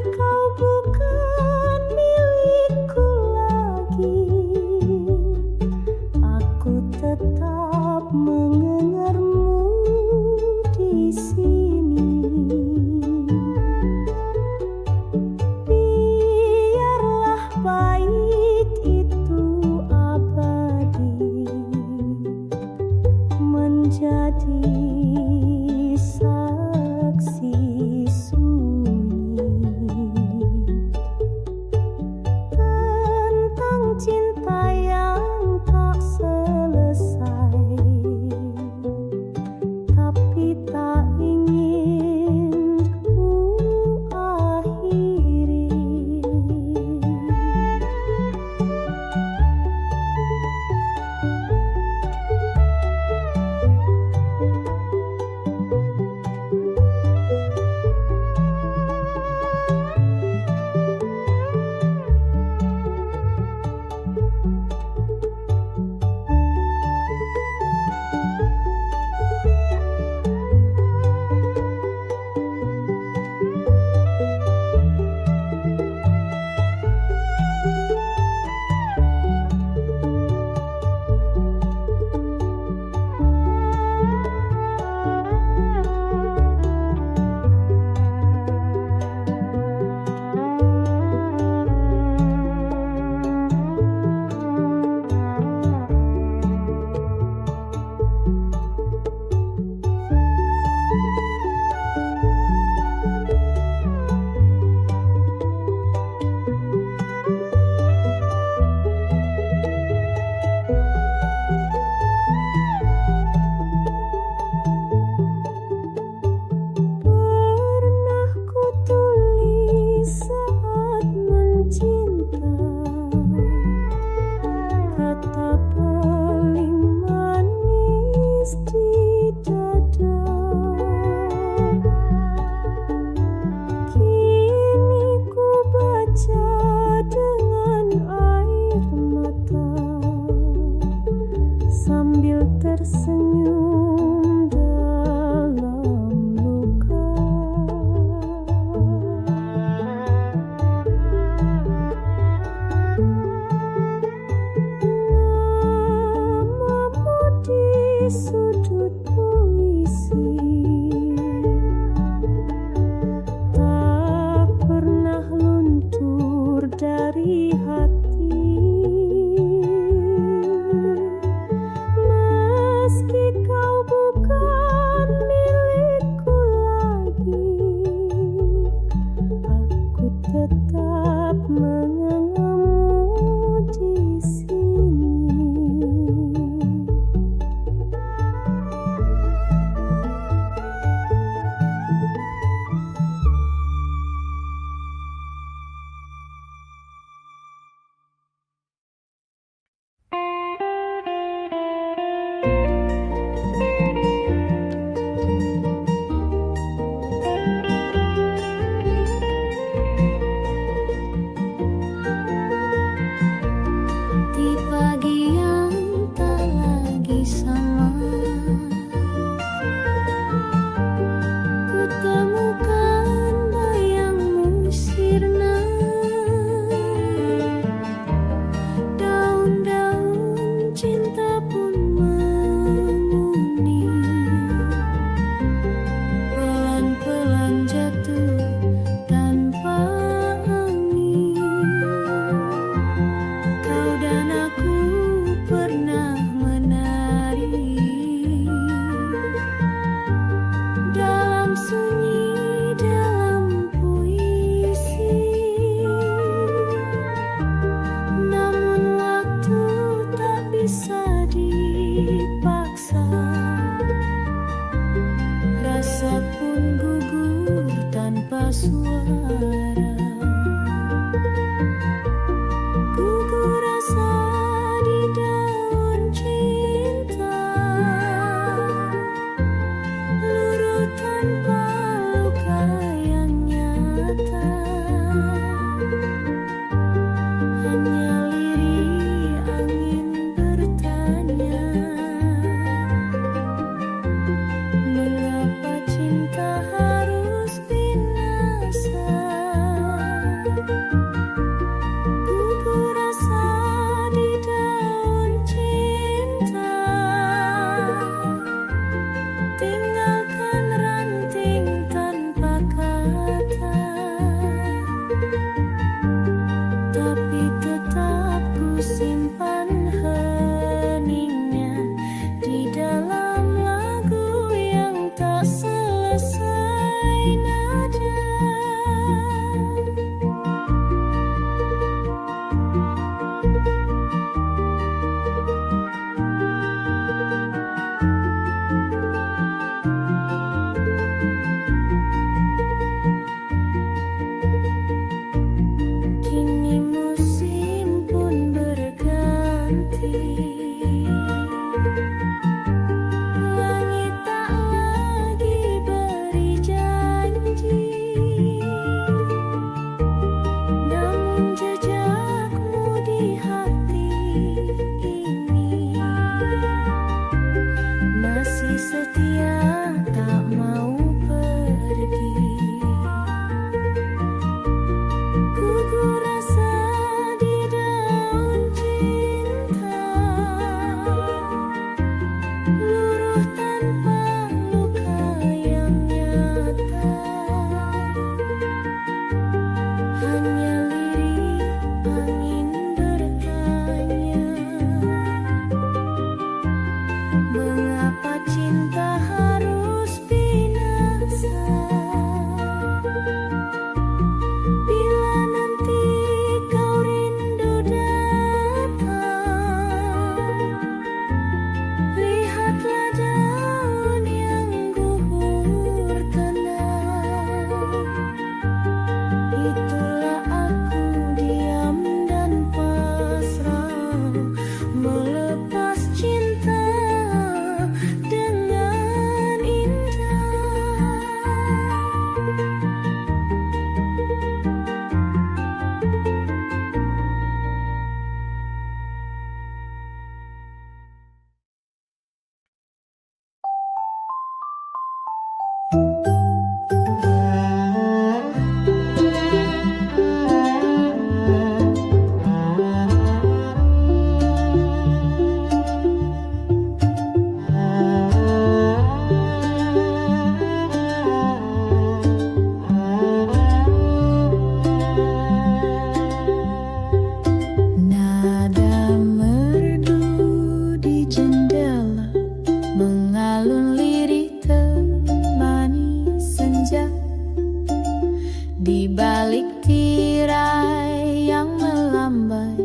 Di balik tirai yang melambai,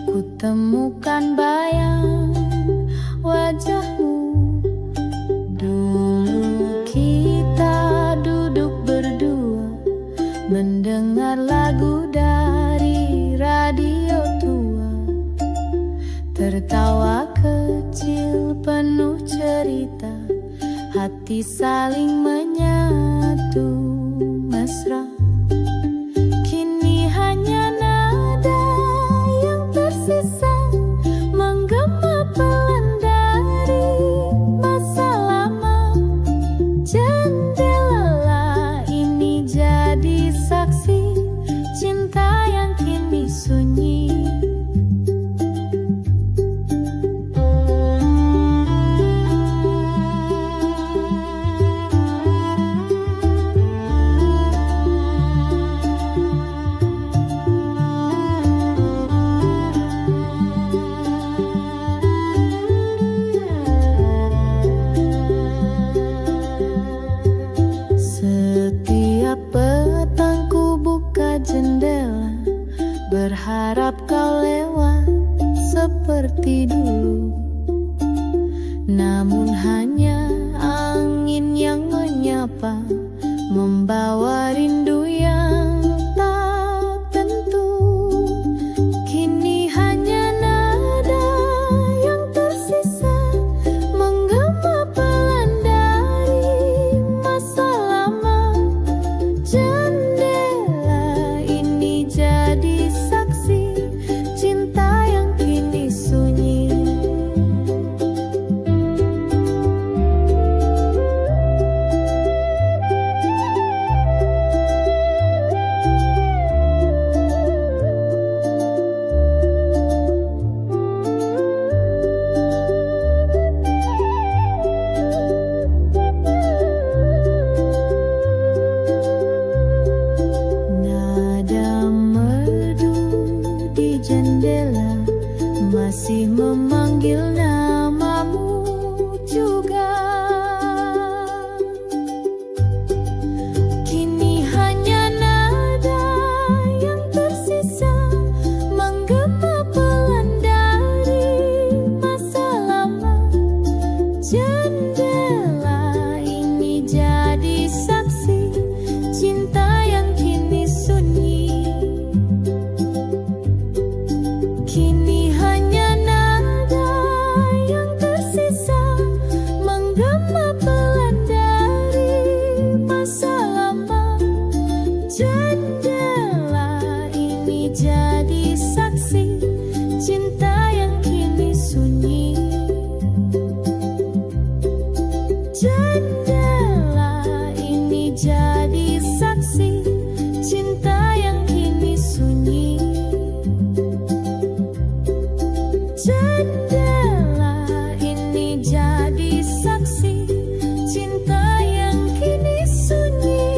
ku temukan bayang wajahmu. Dulu kita duduk berdua, mendengar lagu dari radio tua, tertawa kecil penuh cerita, hati saling menyatu mesra. Kini hanya nada yang tersisa menggema pelan dari masa lama. Jendela ini jadi saksi cinta yang kini sunyi. Jendela, berharap kau lewat seperti dulu. Namun hanya angin yang menyapa, membawa rindu yang tak tentu. Kini hanya nada yang tersisa menggema pelan dari masa lama. Jadi saksi cinta yang kini sunyi. Jendela masih memanggil namamu juga. Kini hanya nada yang tersisa menggema pelan dari masa lama. Jendela ini jadi saksi cinta yang kini sunyi. Kini hanya nada yang tersisa menggema pelan dari masa lama. Jendela ini jadi saksi cinta yang kini sunyi. Jendela ini jadi saksi cinta yang kini sunyi. Jendela ini jadi saksi cinta yang kini sunyi.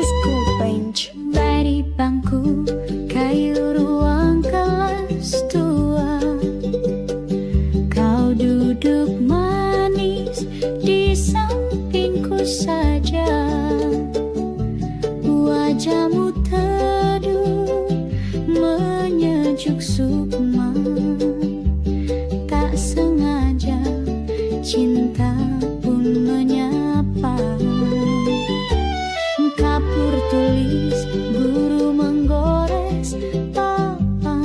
Love_bench. Dari bangku kayu ruang kelas tua, kau duduk manis di sampingku saja. Wajahmu teduh menyejuk sukma, tak sengaja cinta pun menyapa. Kapur tulis guru menggores papan,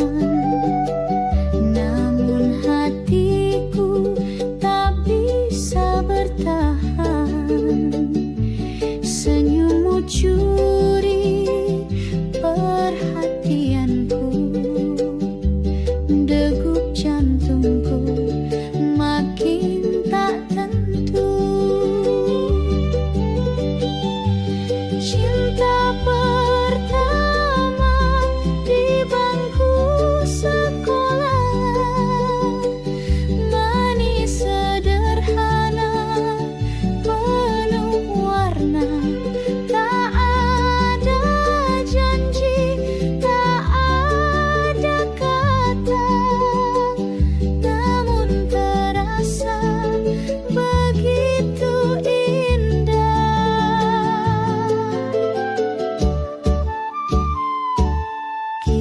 namun hatiku tak bisa bertahan. Senyummu curi perhatianku.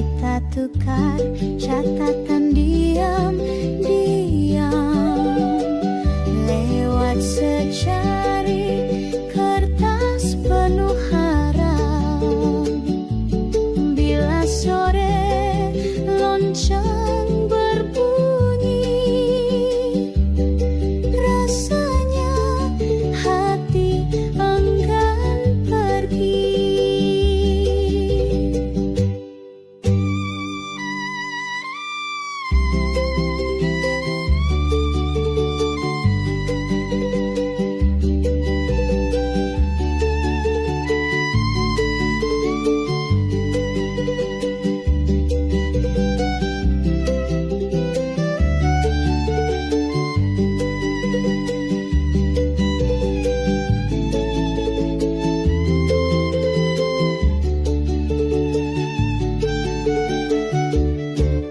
Kita tukar catatan diam-diam lewat secari kertas penuh harap. Bila sore lonceng berbunyi, rasanya hati enggan pergi.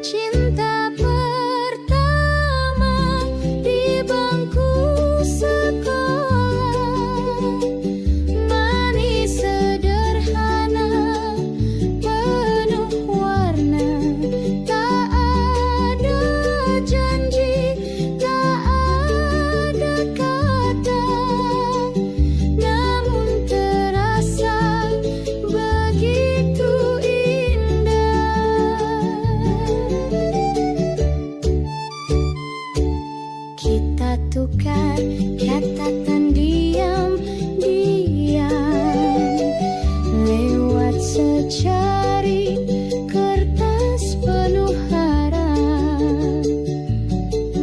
Cinta pertama di bangku sekolah, manis sederhana, penuh warna. Tak ada janji, tak ada kata, namun terasa begitu indah. Kita tukar catatan diam-diam lewat secari kertas penuh harap.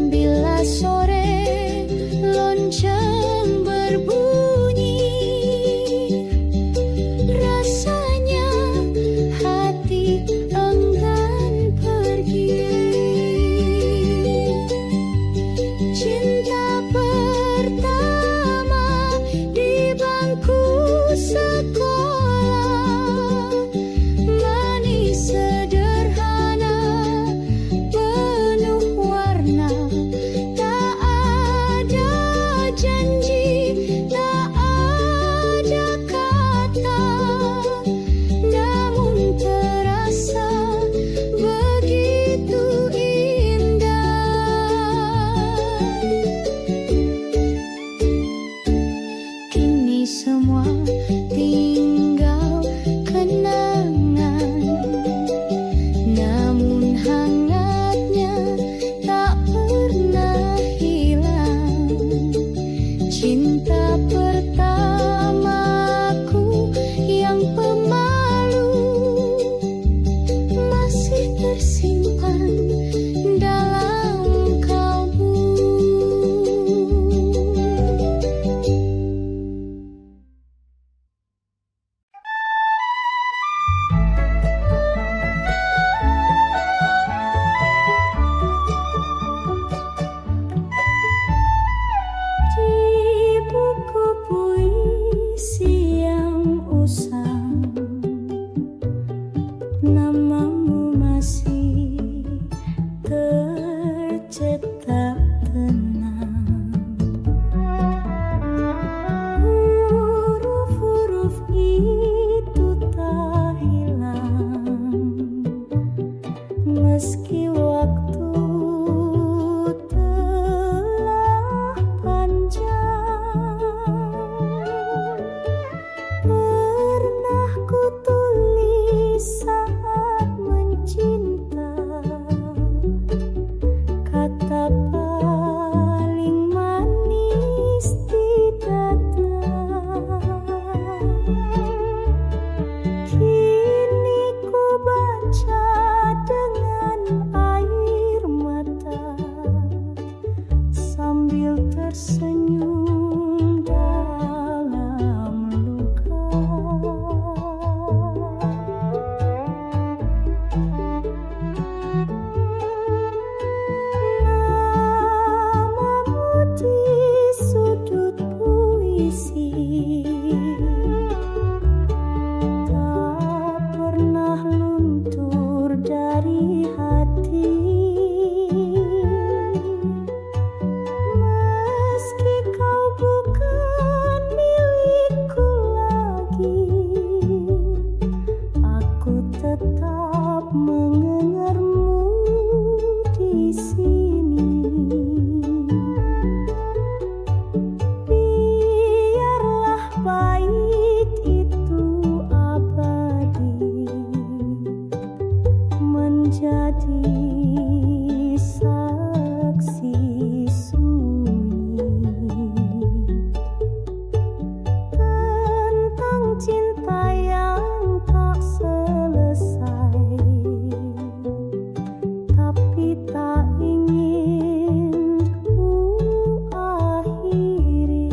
Bila sore lonceng berbunyi, rasanya hati enggan pergi. Cinta pertama di bangku sekolah, manis sederhana, penuh warna. Tak ada janji, tak ada kata, namun terasa begitu indah. Kini semua tinggal kenangan, namun hangatnya tak pernah hilang. Cinta pertamaku yang pemalu masih tersimpan dalam kalbu. Di buku puisi yang usang, namamu masih tercetak tenang. Huruf-huruf itu tak hilang, meski waktu telah panjang. Pernah ku tulis saat mencinta, kata paling manis di data. Kini ku baca dengan menjadi saksi sunyi tentang cinta yang tak selesai, tapi tak ingin ku akhiri.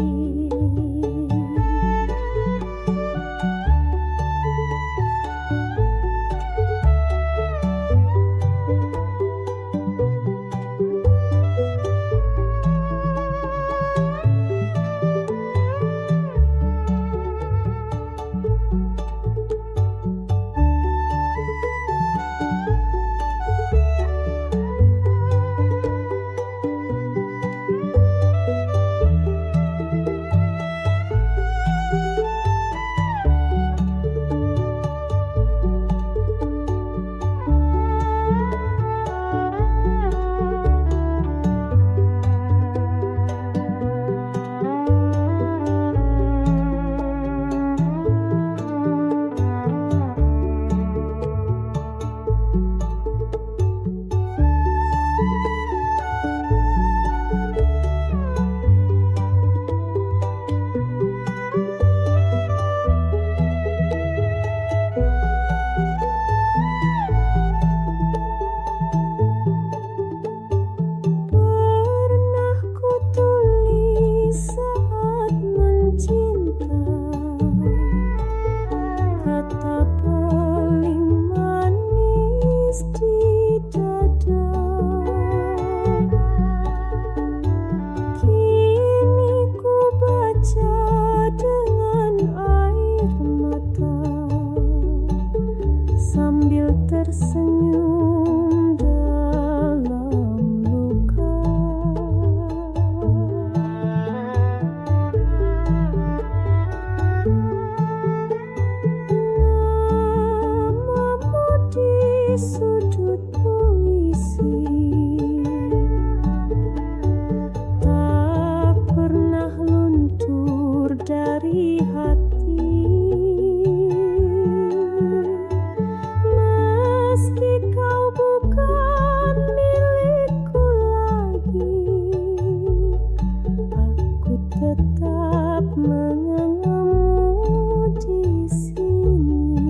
Pernah ku tulis saat mencinta kata paling manis di dada. Kini ku baca dengan air mata sambil tersenyum dalam luka. Namamu di sudut puisi tak pernah luntur dari hati. Meski kau bukan milikku lagi, aku tetap mengenangmu di sini.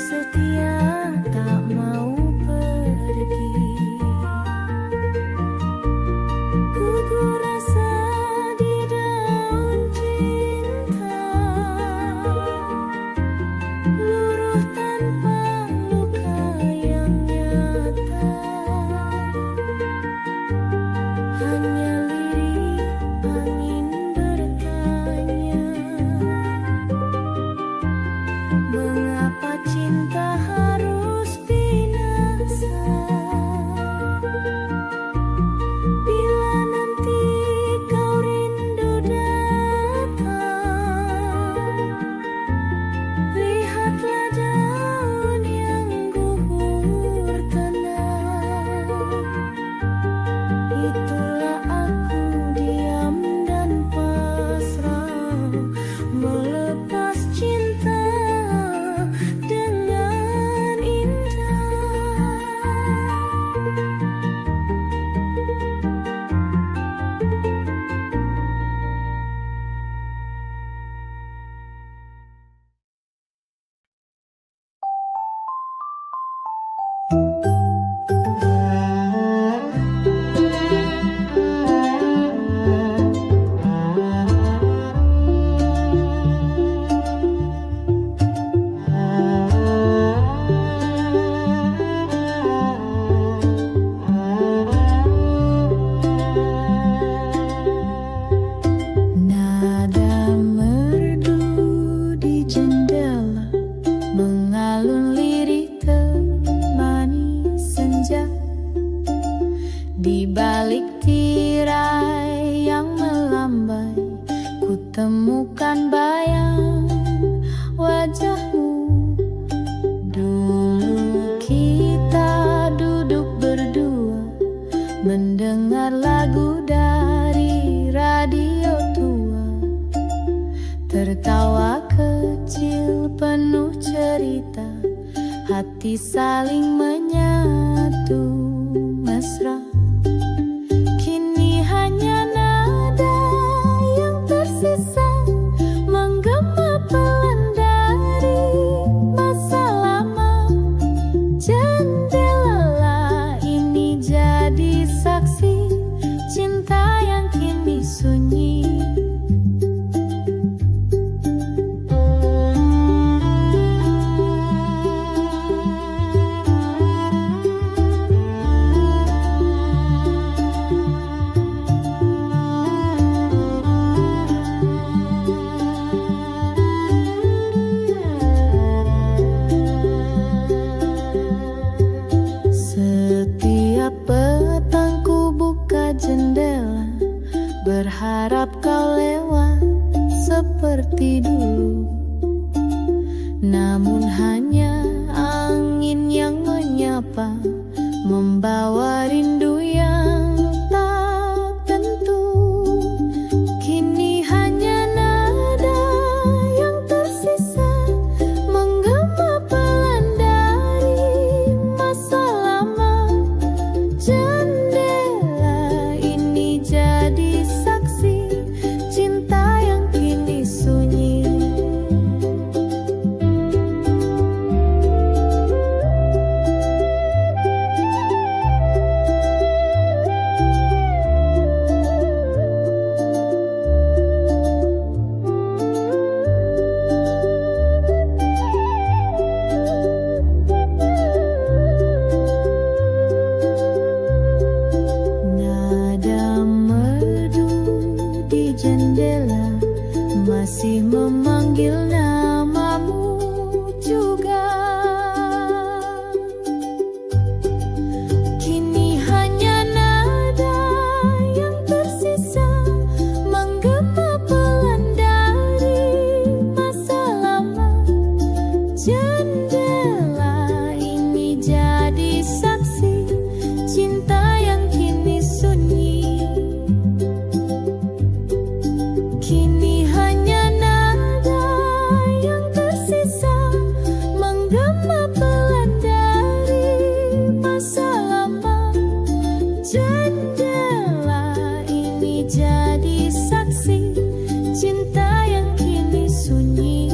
setia tak mau pergi. Gugur rasa di daun cinta, luruh tanpa luka yang nyata. Hanya lirik angin bertanya, mengapa cinta harus binasa? Bila nanti kau rindu datang, lihatlah daun yang gugur tenang. Itulah aku diam dan pasrah, melepas cinta dengan indah. Nada merdu di jendela, mengalun lirik temani senja. Di balik tirai yang melambai, ku temukan bayang wajahmu. Dulu kita duduk berdua, mendengar lagu dari radio tua. Tertawa kecil penuh cerita, hati saling menyatu mesra. Kini hanya nada yang tersisa, menggema pelan dari masa lama. Jendela ini jadi saksi cinta yang kini sunyi. Setiap petang ku buka jendela, berharap kau lewat seperti dulu. Namun hanya angin yang menyapa, membawa rindu yang tak tentu. Kini hanya nada yang tersisa, menggema pelan dari masa lama. Jendela ini jadi saksi cinta yang kini sunyi. Nada merdu di jendela, masih memanggil namamu juga. Kini hanya nada yang tersisa, menggema pelan dari masa lama. Jendela ini jadi saksi cinta yang kini sunyi. Kini hanya nada yang tersisa, menggema pelan dari masa lama. Jendela ini jadi saksi cinta yang kini sunyi.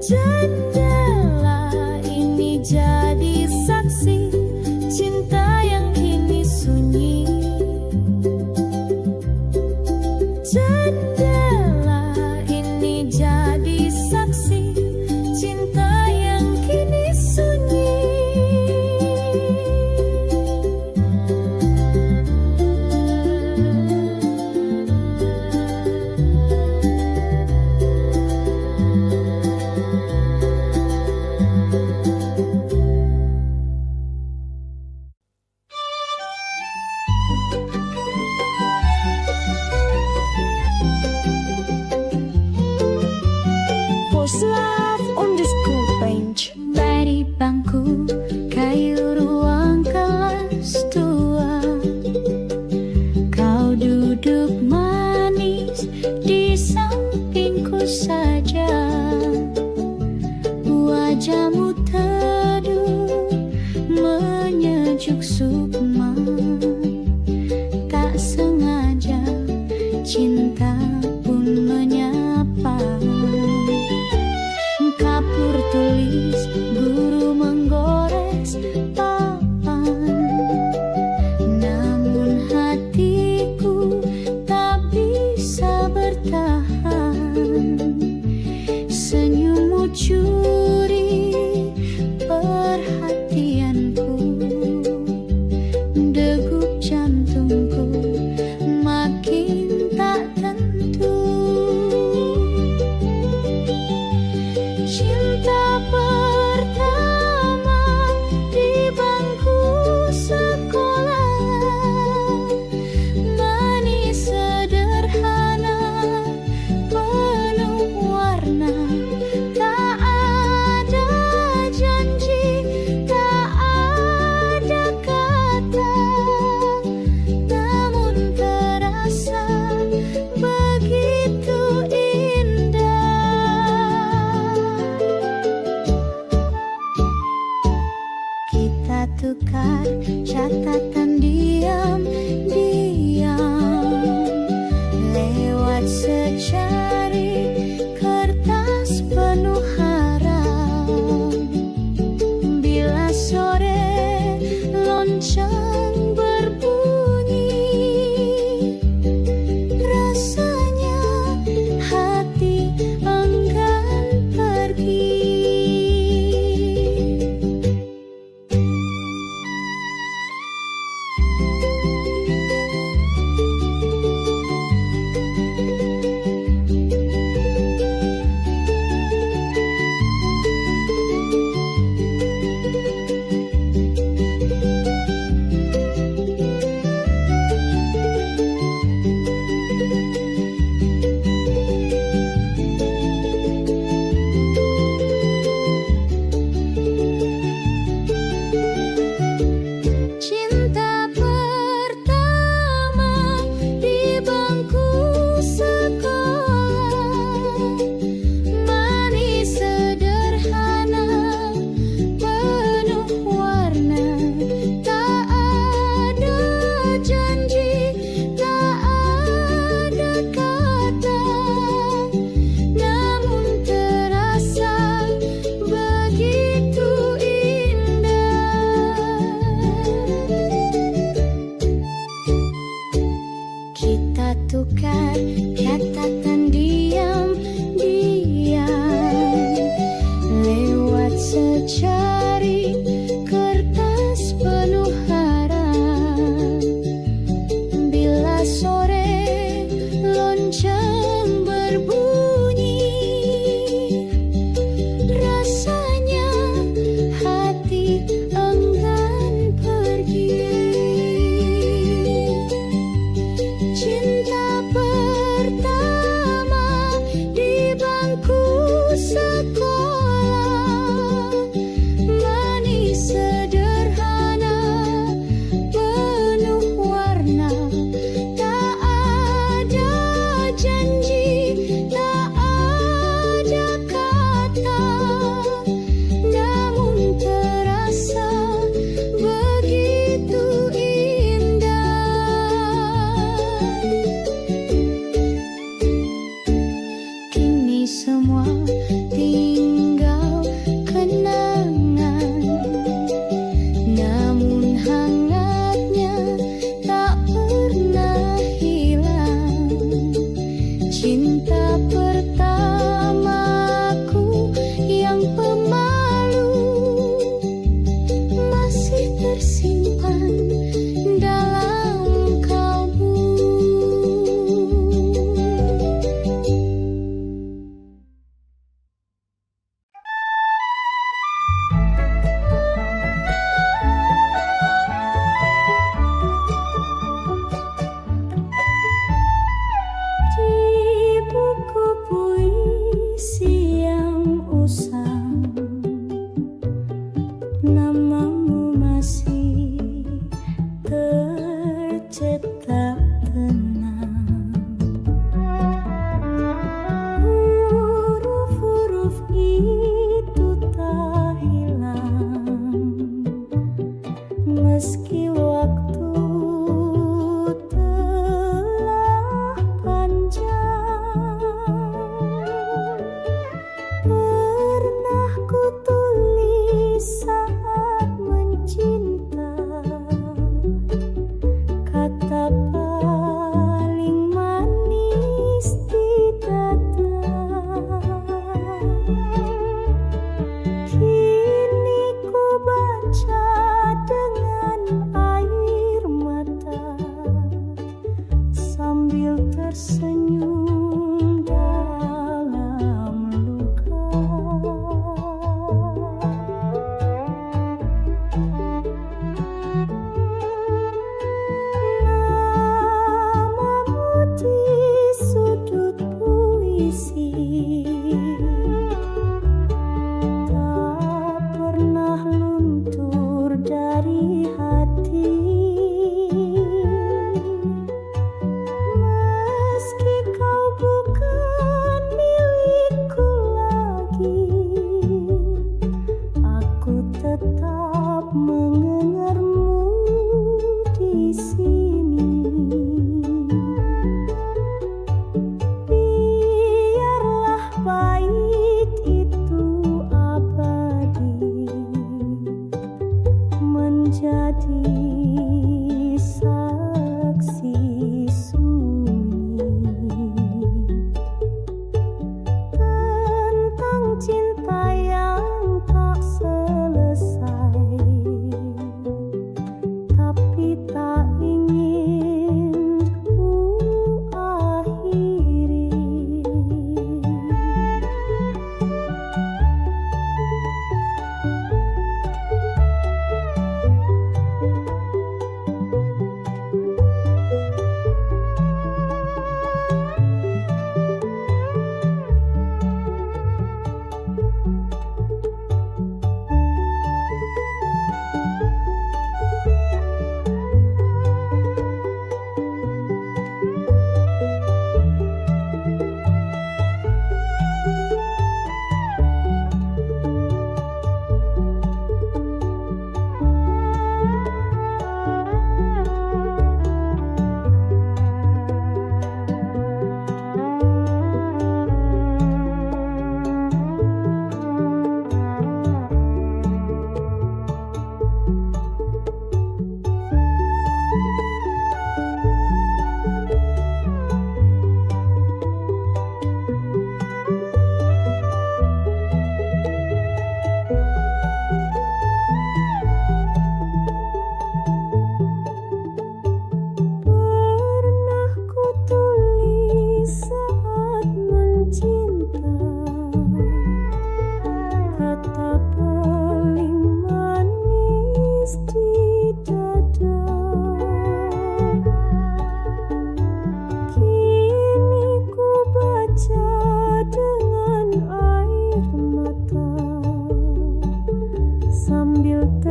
Jendela ini jadi saksi cinta yang kini sunyi. Jendela ini jadi saksi cinta yang kini sunyi. Voice Love on the school bench. Dari bangku kayu ruang kelas 2, kau duduk manis di sampingku saja. Wajahmu teduh menyejuk sukma. Tak sengaja cinta pun menyapa. Kapur tulis guru menggores papan, namun hatiku tak bisa bertahan. Senyummu curi perhatianku, degup jantungku makin tak tentu. Cinta pertama di bangku sekolah, manis sederhana penuh warna,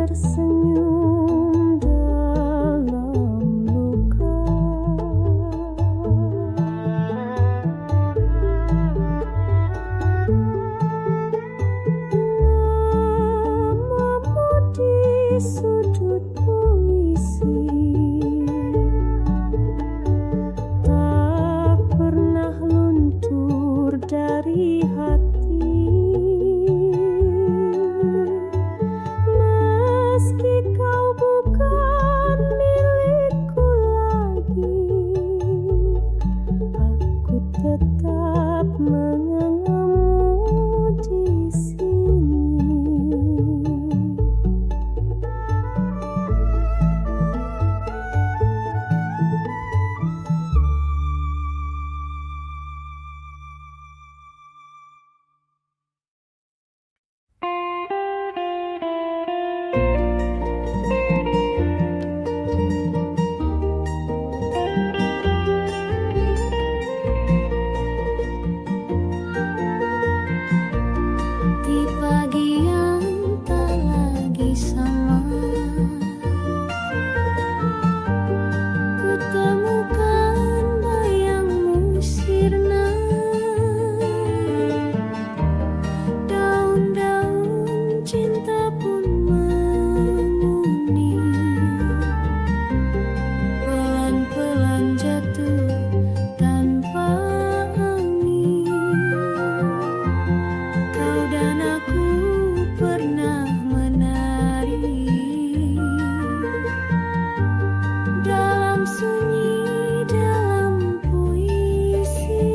tersenyum dalam luka. Namamu di sudut puisi tak pernah luntur dari hati. Meski kau bukan milikku lagi, aku tetap mengenangmu di sini. Di pagi yang tak lagi sama, ku temukan bayangmu sirna. Daun-daun cinta pun menguning, pelan-pelan jatuh tanpa angin. Kau dan aku pernah menari dalam sunyi, dalam puisi.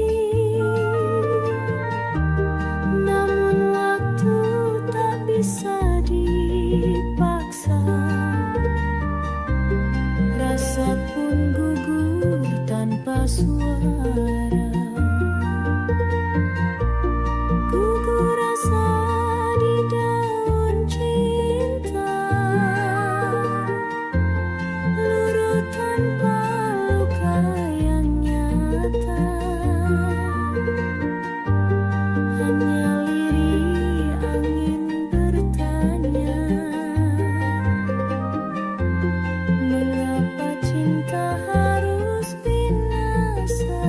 Namun waktu tak bisa dipaksa, rasa pun gugur tanpa suara. Gugur rasa di daun cinta, luruh tanpa luka yang nyata. Hanya lirih angin bertanya, mengapa cinta harus binasa?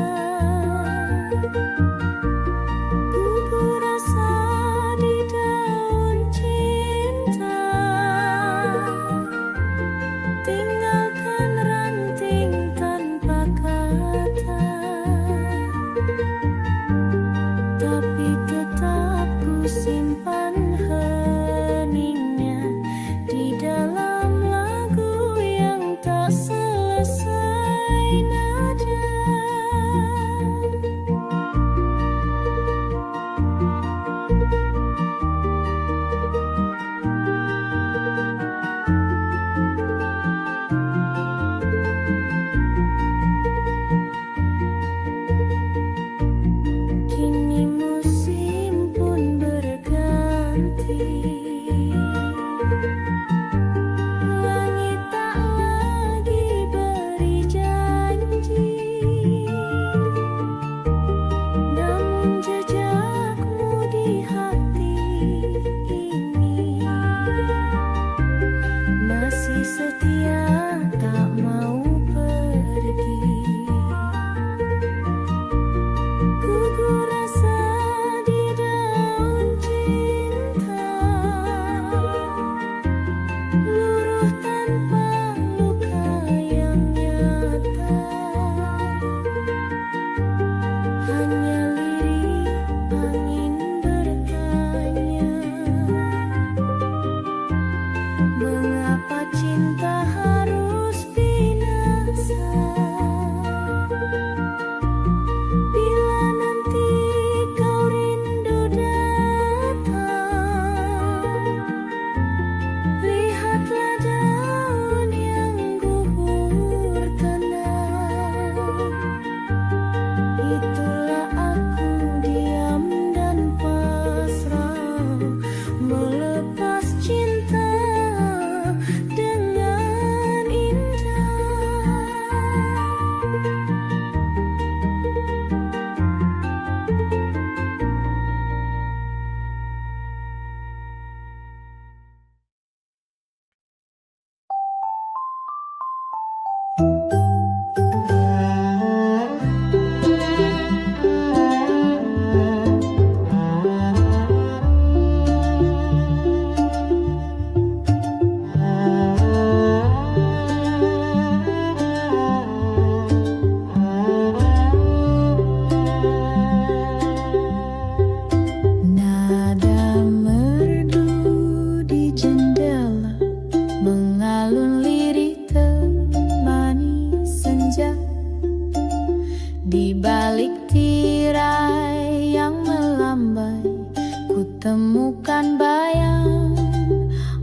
temukan bayang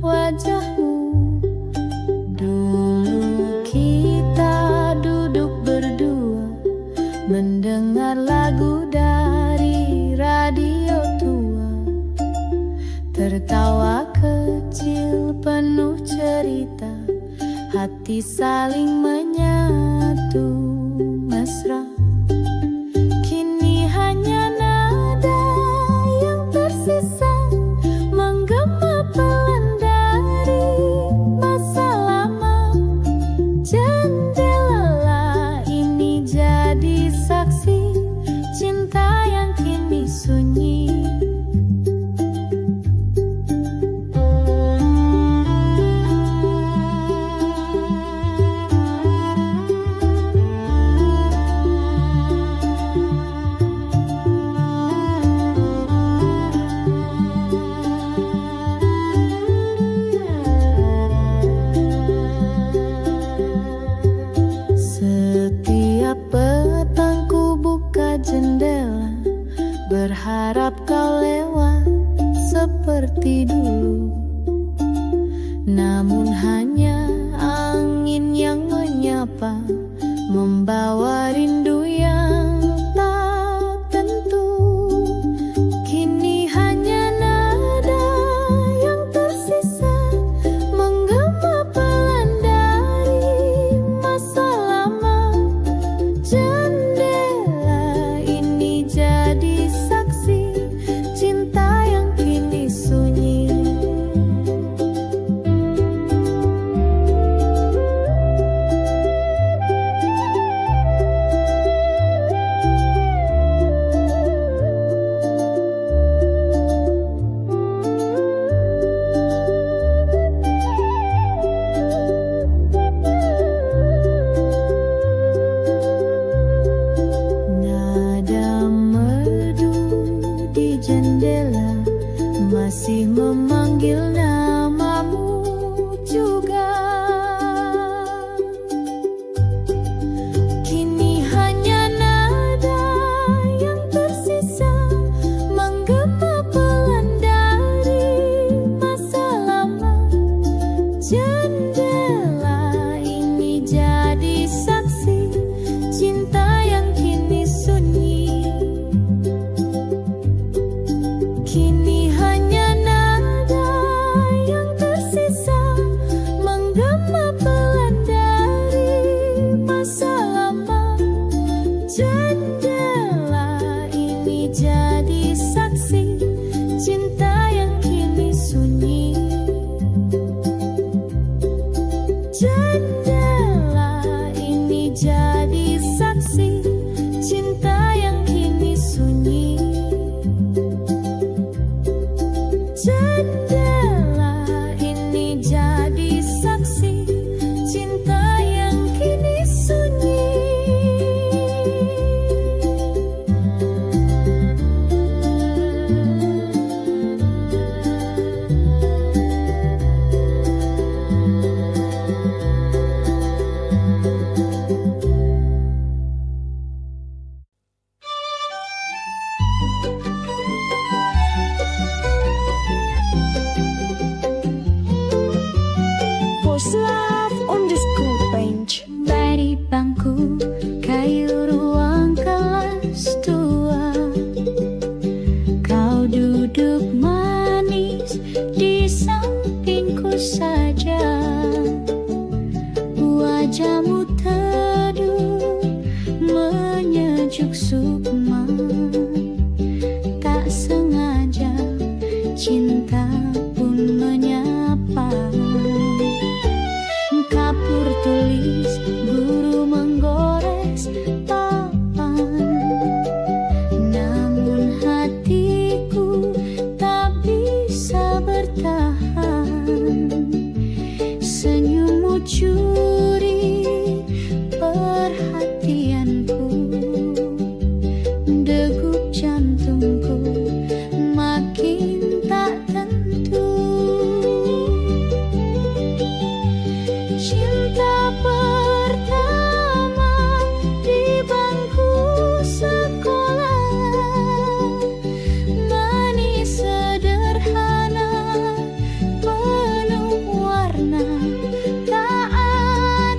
wajahmu. Dulu kita duduk berdua, mendengar lagu dari radio tua, tertawa kecil penuh cerita, hati saling menyatu mesra. Kini hanya nada yang tersisa menggema pelan dari masa lama. Jendela ini jadi saksi cinta yang kini sunyi. Setiap petang ku buka jendela, berharap kau lewat seperti dulu. Namun hanya angin yang menyapa, membawa rindu yang tak tentu. Kini hanya nada yang tersisa menggema pelan dari masa lama. Jendela ini jadi saksi cinta yang kini sunyi. Nada merdu di jendela masih memanggil namamu juga. Kini hanya nada yang tersisa menggema pelan dari masa lama. Jendela ini jadi saksi cinta yang kini sunyi. Kini hanya nada yang tersisa menggema pelan dari masa lama. Jendela ini jadi saksi cinta yang kini sunyi. Jendela ini jadi saksi cinta yang kini sunyi. Jendela ini jadi saksi cinta yang kini sunyi. Voice Love on the school bench. Dari bangku kayu ruang kelas tua, kau duduk manis di sampingku saja. Wajahmu teduh menyejuk sukma, tak sengaja cinta pun menyapa. Kapur tulis guru menggores papan, namun hatiku tak bisa bertahan. Senyummu curi perhatianku, degup jantungku makin tak tentu. Cinta